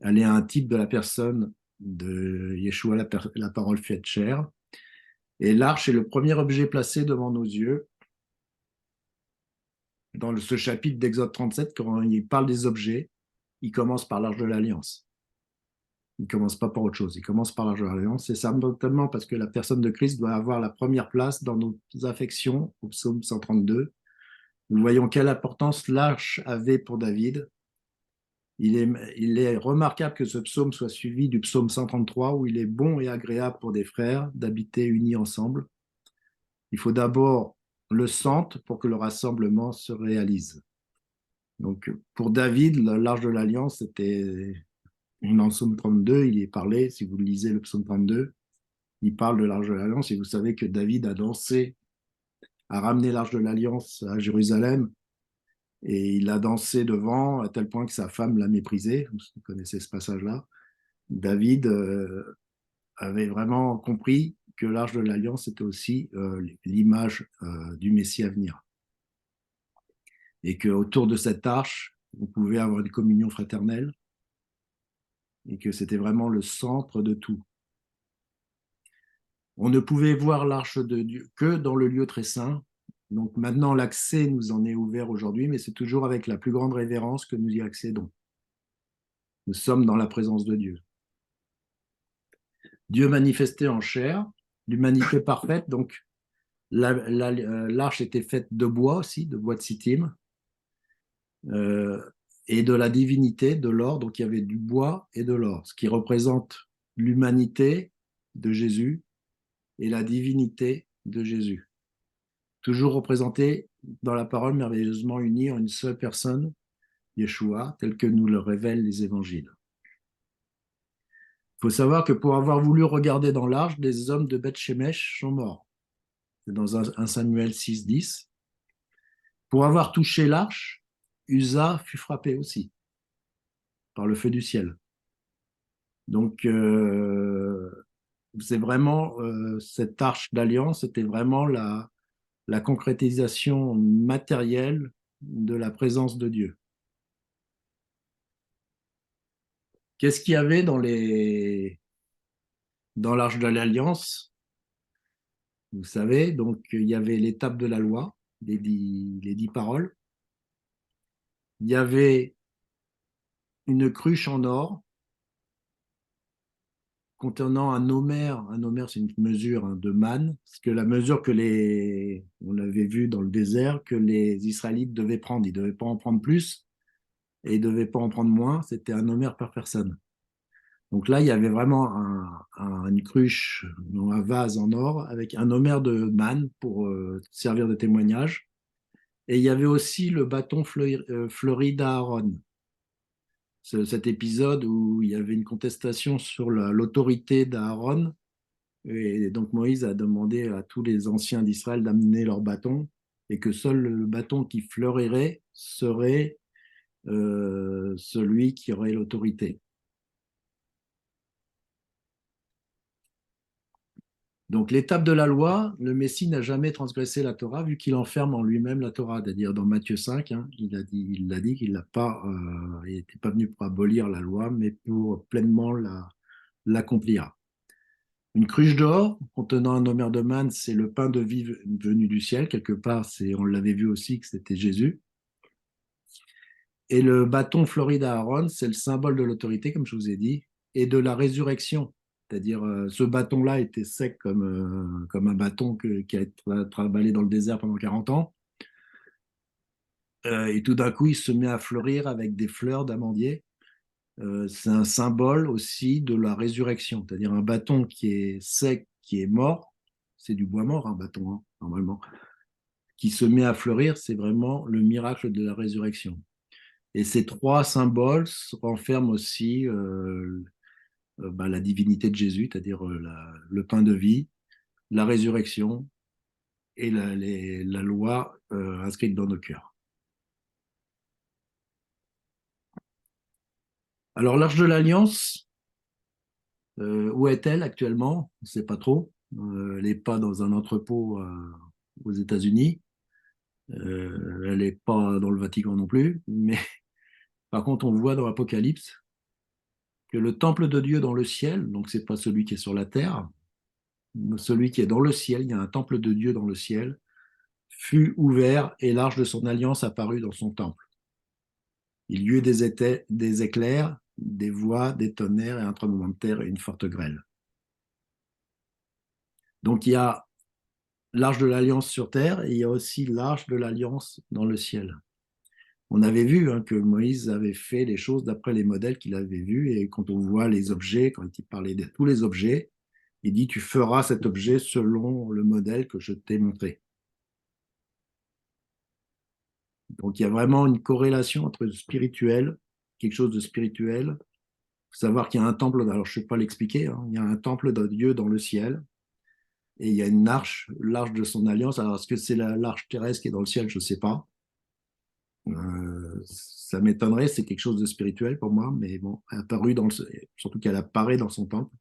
Elle est un type de la personne de Yeshua, la parole faite chair. Et l'arche est le premier objet placé devant nos yeux dans ce chapitre d'Exode 37, quand il parle des objets, il commence par l'Arche de l'Alliance. Il ne commence pas par autre chose, il commence par l'Arche de l'Alliance. Et ça notamment parce que la personne de Christ doit avoir la première place dans nos affections, au psaume 132. Nous voyons quelle importance l'arche avait pour David. Il est remarquable que ce psaume soit suivi du psaume 133, où il est bon et agréable pour des frères d'habiter unis ensemble. Il faut d'abord le centre pour que le rassemblement se réalise. Donc, pour David, l'arche de l'Alliance, c'était dans le psaume 32, il y est parlé, si vous lisez le psaume 32, il parle de l'arche de l'Alliance, et vous savez que David a dansé, a ramené l'arche de l'Alliance à Jérusalem, et il a dansé devant à tel point que sa femme l'a méprisé. Vous connaissez ce passage-là. David avait vraiment compris que l'arche de l'Alliance était aussi l'image du Messie à venir. Et qu'autour de cette arche, vous pouvez avoir une communion fraternelle et que c'était vraiment le centre de tout. On ne pouvait voir l'arche de Dieu que dans le lieu très saint. Donc maintenant, l'accès nous en est ouvert aujourd'hui, mais c'est toujours avec la plus grande révérence que nous y accédons. Nous sommes dans la présence de Dieu. Dieu manifesté en chair, l'humanité parfaite. Donc l'arche était faite de bois aussi, de bois de cytime, et de la divinité, de l'or. Donc il y avait du bois et de l'or, ce qui représente l'humanité de Jésus et la divinité de Jésus. Toujours représenté dans la parole merveilleusement unie en une seule personne, Yeshua, tel que nous le révèlent les évangiles. Il faut savoir que pour avoir voulu regarder dans l'arche, des hommes de Beth Shemesh sont morts. C'est dans 1 Samuel 6, 10. Pour avoir touché l'arche, Uza fut frappé aussi par le feu du ciel. Donc, c'est vraiment cette arche d'alliance, c'était vraiment la concrétisation matérielle de la présence de Dieu. Qu'est-ce qu'il y avait dans l'arche de l'Alliance? Vous savez, donc il y avait l'étape de la loi, les 10 paroles. Il y avait une cruche en or contenant un homère. Un homère, c'est une mesure de manne, parce que la mesure on l'avait vu dans le désert, que les Israélites devaient prendre. Ils ne devaient pas en prendre plus et ils ne devaient pas en prendre moins. C'était un homère par personne. Donc là, il y avait vraiment une cruche, un vase en or avec un homère de manne pour servir de témoignage. Et il y avait aussi le bâton fleuri d'Aaron. Cet épisode où il y avait une contestation sur l'autorité d'Aaron. Et donc Moïse a demandé à tous les anciens d'Israël d'amener leur bâton et que seul le bâton qui fleurirait serait celui qui aurait l'autorité. Donc l'étape de la loi, le Messie n'a jamais transgressé la Torah vu qu'il enferme en lui-même la Torah, c'est-à-dire dans Matthieu 5, hein, il a dit qu'il n'était pas venu pour abolir la loi, mais pour pleinement l'accomplir. Une cruche d'or contenant un omer de manne, c'est le pain de vie venu du ciel. Quelque part, on l'avait vu aussi que c'était Jésus. Et le bâton fleuri d'Aaron, c'est le symbole de l'autorité, comme je vous ai dit, et de la résurrection. C'est-à-dire, ce bâton-là était sec comme un bâton qui a été travaillé dans le désert pendant 40 ans. Et tout d'un coup, il se met à fleurir avec des fleurs d'amandier. C'est un symbole aussi de la résurrection. C'est-à-dire un bâton qui est sec, qui est mort, c'est du bois mort, un bâton, hein, normalement, qui se met à fleurir, c'est vraiment le miracle de la résurrection. Et ces trois symboles renferment aussi la divinité de Jésus, c'est-à-dire le pain de vie, la résurrection et la loi inscrite dans nos cœurs. Alors, l'Arche de l'Alliance, où est-elle actuellement? On ne sait pas trop. Elle n'est pas dans un entrepôt aux États-Unis. Elle n'est pas dans le Vatican non plus. Mais par contre, on voit dans l'Apocalypse que le temple de Dieu dans le ciel, donc ce n'est pas celui qui est sur la terre, celui qui est dans le ciel, il y a un temple de Dieu dans le ciel, fut ouvert et l'arche de son alliance apparut dans son temple. Il y eut des éclairs, des voix, des tonnerres et un tremblement de terre et une forte grêle. Donc il y a l'arche de l'alliance sur terre et il y a aussi l'arche de l'alliance dans le ciel. On avait vu que Moïse avait fait les choses d'après les modèles qu'il avait vus et quand on voit les objets, quand il parlait de tous les objets, il dit tu feras cet objet selon le modèle que je t'ai montré. Donc il y a vraiment une corrélation entre le spirituel, quelque chose de spirituel. Il faut savoir qu'il y a un temple, alors je ne sais pas l'expliquer, hein, il y a un temple de Dieu dans le ciel et il y a une arche, l'arche de son alliance. Alors est-ce que c'est l'arche terrestre qui est dans le ciel? Je ne sais pas. Ça m'étonnerait, c'est quelque chose de spirituel pour moi, mais bon, apparu surtout qu'elle apparaît dans son temple.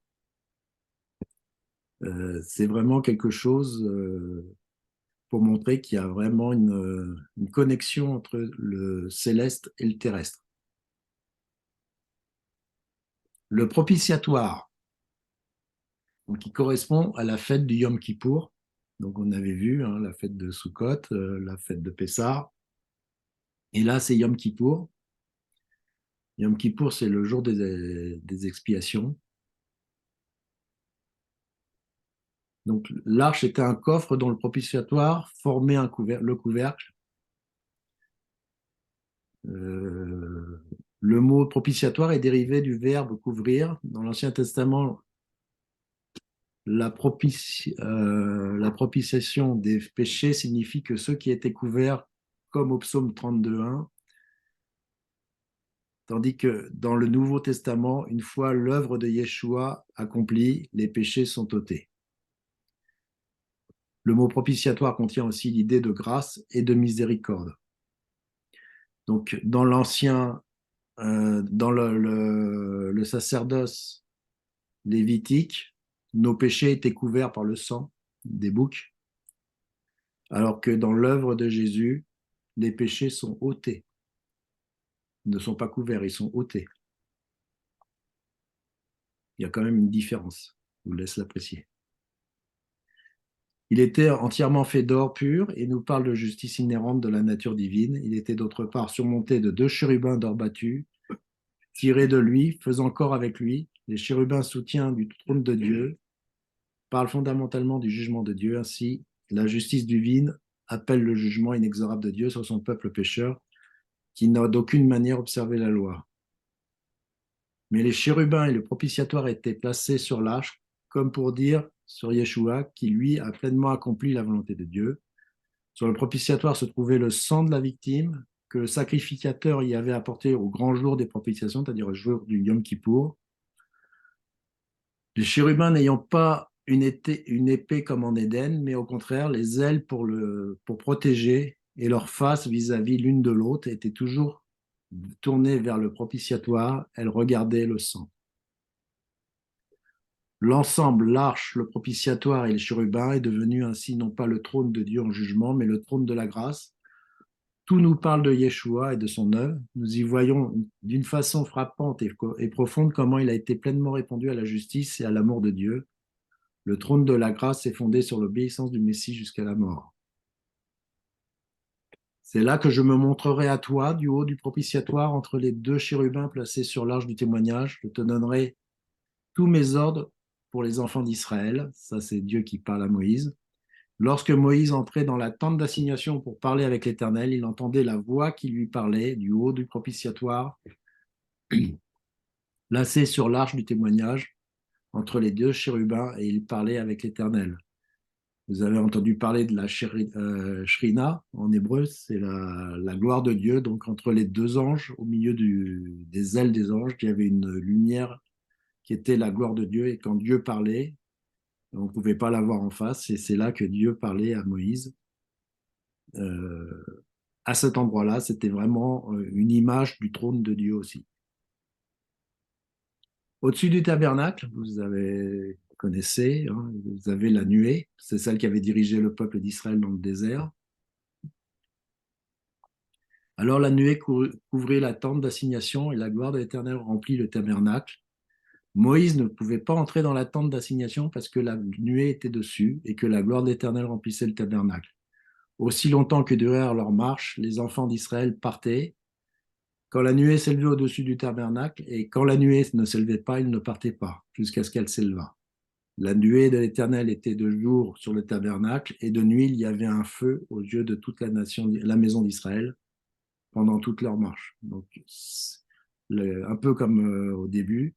C'est vraiment quelque chose pour montrer qu'il y a vraiment une connexion entre le céleste et le terrestre. Le propitiatoire, donc, qui correspond à la fête du Yom Kippour. Donc on avait vu la fête de Sukkot, la fête de Pessah. Et là, c'est Yom Kippour. Yom Kippour, c'est le jour des expiations. Donc l'arche était un coffre dont le propitiatoire formait le couvercle. Le mot propitiatoire est dérivé du verbe couvrir. Dans l'Ancien Testament, la propitiation des péchés signifie que ceux qui étaient couverts, comme au psaume 32.1, tandis que dans le Nouveau Testament, une fois l'œuvre de Yeshua accomplie, les péchés sont ôtés. Le mot propitiatoire contient aussi l'idée de grâce et de miséricorde. Donc, dans l'ancien, dans le sacerdoce lévitique, nos péchés étaient couverts par le sang des boucs, alors que dans l'œuvre de Jésus, les péchés sont ôtés. Ils ne sont pas couverts, ils sont ôtés. Il y a quand même une différence. Je vous laisse l'apprécier. Il était entièrement fait d'or pur et nous parle de justice inhérente de la nature divine. Il était d'autre part surmonté de 2 chérubins d'or battu, tirés de lui, faisant corps avec lui. Les chérubins soutien du trône de Dieu parlent fondamentalement du jugement de Dieu. Ainsi, la justice divine appelle le jugement inexorable de Dieu sur son peuple pécheur qui n'a d'aucune manière observé la loi. Mais les chérubins et le propitiatoire étaient placés sur l'arche, comme pour dire sur Yeshua, qui lui a pleinement accompli la volonté de Dieu. Sur le propitiatoire se trouvait le sang de la victime que le sacrificateur y avait apporté au grand jour des propitiations, c'est-à-dire au jour du Yom Kippour. Les chérubins n'ayant pas une épée comme en Éden, mais au contraire les ailes pour protéger et leur face vis-à-vis l'une de l'autre étaient toujours tournées vers le propitiatoire, elles regardaient le sang. L'ensemble, l'arche, le propitiatoire et les chérubins est devenu ainsi non pas le trône de Dieu en jugement, mais le trône de la grâce. Tout nous parle de Yeshua et de son œuvre. Nous y voyons d'une façon frappante et profonde comment il a été pleinement répondu à la justice et à l'amour de Dieu. Le trône de la grâce est fondé sur l'obéissance du Messie jusqu'à la mort. C'est là que je me montrerai à toi du haut du propitiatoire entre les deux chérubins placés sur l'arche du témoignage. Je te donnerai tous mes ordres pour les enfants d'Israël. Ça, c'est Dieu qui parle à Moïse. Lorsque Moïse entrait dans la tente d'assignation pour parler avec l'Éternel, il entendait la voix qui lui parlait du haut du propitiatoire, placé sur l'arche du témoignage entre les deux chérubins, et il parlait avec l'Éternel. Vous avez entendu parler de la Shrina en hébreu, c'est la gloire de Dieu. Donc entre les deux anges, au milieu des ailes des anges, il y avait une lumière qui était la gloire de Dieu. Et quand Dieu parlait, on ne pouvait pas la voir en face. Et c'est là que Dieu parlait à Moïse. À cet endroit-là, c'était vraiment une image du trône de Dieu aussi. Au-dessus du tabernacle, vous connaissez, hein, vous avez la nuée, c'est celle qui avait dirigé le peuple d'Israël dans le désert. Alors la nuée couvrait la tente d'assignation et la gloire de l'Éternel remplit le tabernacle. Moïse ne pouvait pas entrer dans la tente d'assignation parce que la nuée était dessus et que la gloire de l'Éternel remplissait le tabernacle. Aussi longtemps que durèrent leur marche, les enfants d'Israël partaient. Quand la nuée s'élevait au-dessus du tabernacle, et quand la nuée ne s'élevait pas, ils ne partaient pas, jusqu'à ce qu'elle s'élevât. La nuée de l'Éternel était de jour sur le tabernacle, et de nuit il y avait un feu aux yeux de toute la maison d'Israël pendant toute leur marche. Donc, un peu comme au début,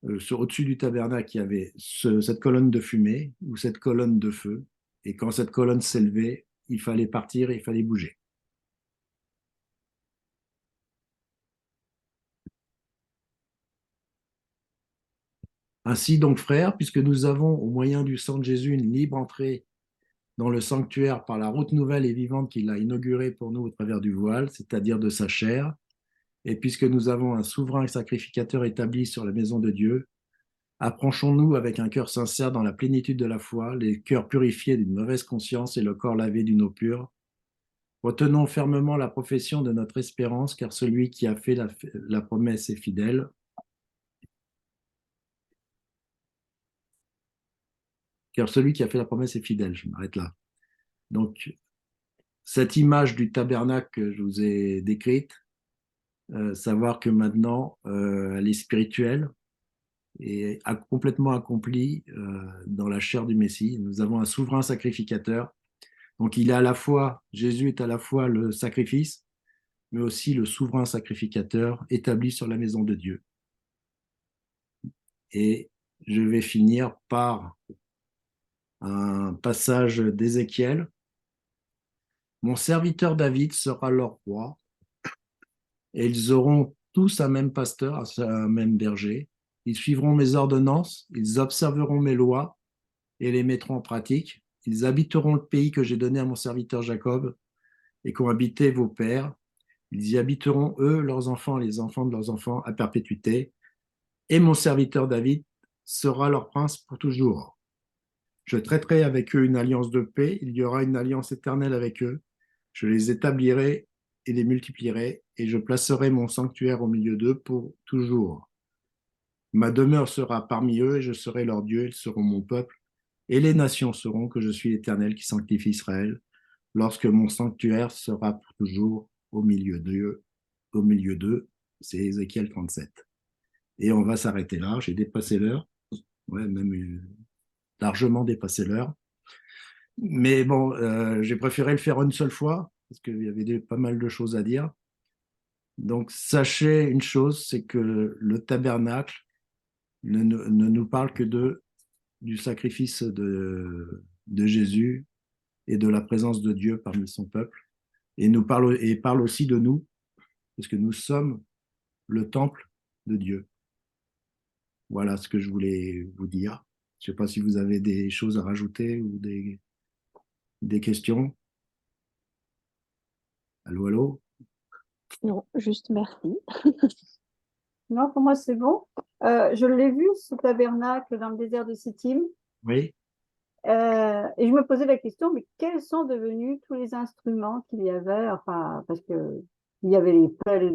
au-dessus du tabernacle, il y avait cette colonne de fumée ou cette colonne de feu, et quand cette colonne s'élevait, il fallait partir et il fallait bouger. Ainsi donc, frères, puisque nous avons, au moyen du sang de Jésus, une libre entrée dans le sanctuaire par la route nouvelle et vivante qu'il a inaugurée pour nous au travers du voile, c'est-à-dire de sa chair, et puisque nous avons un souverain sacrificateur établi sur la maison de Dieu, approchons-nous avec un cœur sincère dans la plénitude de la foi, les cœurs purifiés d'une mauvaise conscience et le corps lavé d'une eau pure. Retenons fermement la profession de notre espérance, car celui qui a fait la promesse est fidèle. Car celui qui a fait la promesse est fidèle. Je m'arrête là. Donc, cette image du tabernacle que je vous ai décrite, savoir que maintenant, elle est spirituelle et a complètement accomplie dans la chair du Messie. Nous avons un souverain sacrificateur. Donc, Jésus est à la fois le sacrifice, mais aussi le souverain sacrificateur établi sur la maison de Dieu. Et je vais finir par un passage d'Ézéchiel. Mon serviteur David sera leur roi, et ils auront tous un même pasteur, un même berger. Ils suivront mes ordonnances, ils observeront mes lois et les mettront en pratique. Ils habiteront le pays que j'ai donné à mon serviteur Jacob et qu'ont habité vos pères. Ils y habiteront, eux, leurs enfants, les enfants de leurs enfants, à perpétuité. Et mon serviteur David sera leur prince pour toujours. Je traiterai avec eux une alliance de paix. Il y aura une alliance éternelle avec eux. Je les établirai et les multiplierai, et je placerai mon sanctuaire au milieu d'eux pour toujours. Ma demeure sera parmi eux, et je serai leur Dieu, ils seront mon peuple, et les nations sauront que je suis l'Éternel qui sanctifie Israël, lorsque mon sanctuaire sera pour toujours au milieu d'eux. C'est Ézéchiel 37. Et on va s'arrêter là, j'ai dépassé l'heure, ouais, même largement dépassé l'heure. Mais bon, j'ai préféré le faire une seule fois, parce qu'il y avait pas mal de choses à dire. Donc, sachez une chose, c'est que le tabernacle ne nous parle que du sacrifice de Jésus et de la présence de Dieu parmi son peuple, et parle aussi de nous, parce que nous sommes le temple de Dieu. Voilà ce que je voulais vous dire. Je ne sais pas si vous avez des choses à rajouter ou des questions. Allô, allô? Non, juste merci. Non, pour moi, c'est bon. Je l'ai vu, ce tabernacle dans le désert de Sittim. Oui. Et je me posais la question, mais quels sont devenus tous les instruments qu'il y avait? Enfin, parce que il y avait les pelles,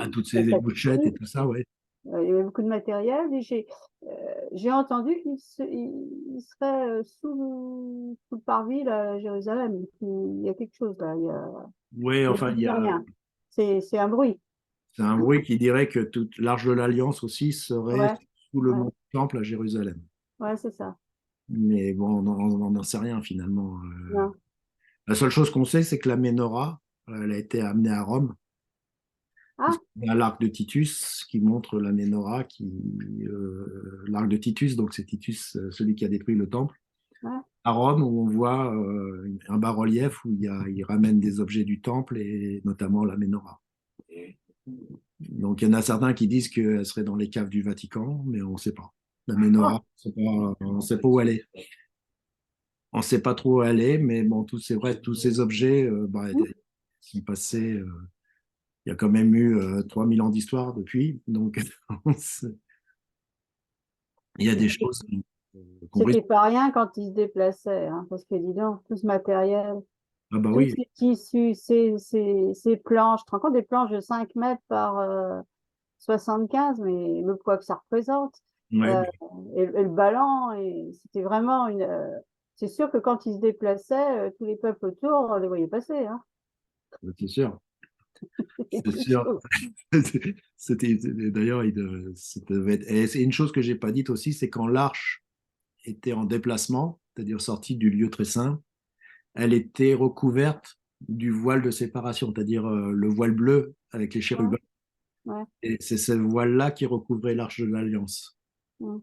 À toutes ces bouchettes et tout ça, oui. il y avait beaucoup de matériel. Et j'ai entendu il serait sous le parvis là, à Jérusalem. Il y a quelque chose là. Oui, Mais enfin, je dis rien. C'est un bruit. c'est un bruit qui dirait que toute l'Arche de l'Alliance aussi serait Ouais, sous le ouais, mont Temple à Jérusalem. ouais, c'est ça. Mais bon, on n'en sait rien finalement. Non. La seule chose qu'on sait, c'est que la Ménorah, elle a été amenée à Rome, Ah, puisqu'il y a l'arc de Titus qui montre la Ménorah, l'arc de Titus, donc c'est Titus, celui qui a détruit le temple, ouais. à Rome, où on voit un bas-relief où il ramène des objets du temple et notamment la Ménorah. Donc il y en a certains qui disent qu'elle serait dans les caves du Vatican, mais on ne sait pas. La Oh, Ménorah, on ne sait pas où elle est. On ne sait pas trop où elle est, mais bon, c'est vrai, tous ces objets, hmm. ils sont passés. Il y a quand même eu 3000 ans d'histoire depuis, donc il y a des choses qu'on risque. C'était pas rien quand ils se déplaçaient, hein, parce que dis donc, tout ce matériel, Ah bah tous oui, ces tissus, ces planches, tu te rends compte des planches de 5 mètres par 75, mais le poids que ça représente, ouais, euh, et le ballon, et c'était vraiment une. C'est sûr que quand ils se déplaçaient, tous les peuples autour les voyaient passer, hein. c'est sûr. C'est C'est quelque sûr. chose. D'ailleurs, ça devait être. Et c'est une chose que j'ai pas dite aussi, c'est quand l'arche était en déplacement, c'est-à-dire sortie du lieu très saint, elle était recouverte du voile de séparation, c'est-à-dire le voile bleu avec les Ouais, chérubins. ouais, Et c'est ce voile-là qui recouvrait l'arche de l'Alliance. ouais.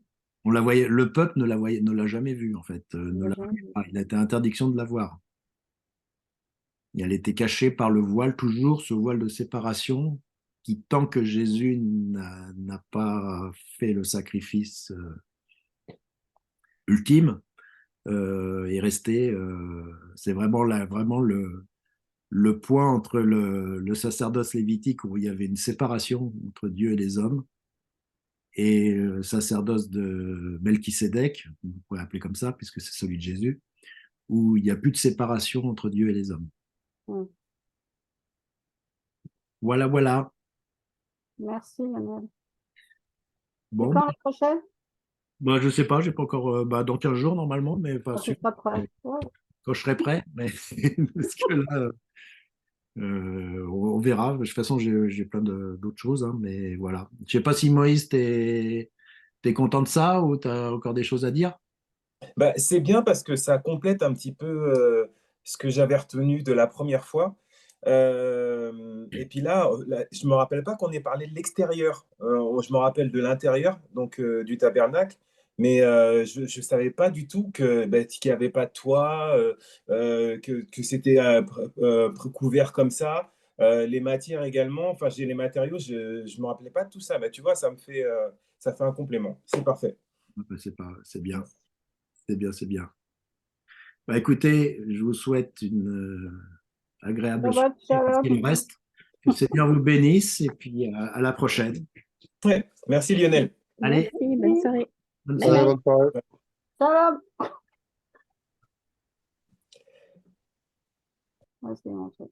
On la voyait, le peuple ne l'a jamais vue en fait, ne l'a J'imagine. pas. Il a été interdiction de la voir. Et elle était cachée par le voile, toujours ce voile de séparation qui, tant que Jésus n'a pas fait le sacrifice ultime, est resté. C'est vraiment, vraiment le point entre le sacerdoce lévitique où il y avait une séparation entre Dieu et les hommes et le sacerdoce de Melchisédek, vous pouvez appeler comme ça puisque c'est celui de Jésus, où il n'y a plus de séparation entre Dieu et les hommes. Ouais. Voilà, voilà. Merci, Lionel. C'est Bon, quand la prochaine? bah, je sais pas, j'ai pas encore. Dans 15 jours normalement, mais pas Quand tu sûr. seras prêt. Ouais. Quand je serai prêt, mais parce que là, on verra. De toute façon, j'ai plein d'autres choses, hein, mais voilà. Je sais pas si Moïse, t'es content de ça ou t'as encore des choses à dire? Bah, c'est bien parce que ça complète un petit peu ce que j'avais retenu de la première fois. Et puis là, je me rappelle pas qu'on ait parlé de l'extérieur. Je me rappelle de l'intérieur, donc du tabernacle, mais je ne savais pas du tout que bah, qu'il n'y avait pas de toit, que c'était couvert comme ça. Les matières également, enfin j'ai les matériaux, je ne me rappelais pas de tout ça. Bah, tu vois, ça fait un complément. C'est parfait. C'est pas, c'est bien, c'est bien, c'est bien. Bah, écoutez, je vous souhaite une agréable soirée Shabbat parce shalom. qu'il reste. Que le Seigneur vous bénisse et puis à la prochaine. Ouais. Merci Lionel. Allez, Merci, bonne Merci. soirée. bonne Bye soirée. bye. Bonne soirée. Shalom. Ouais, c'est bon, ça.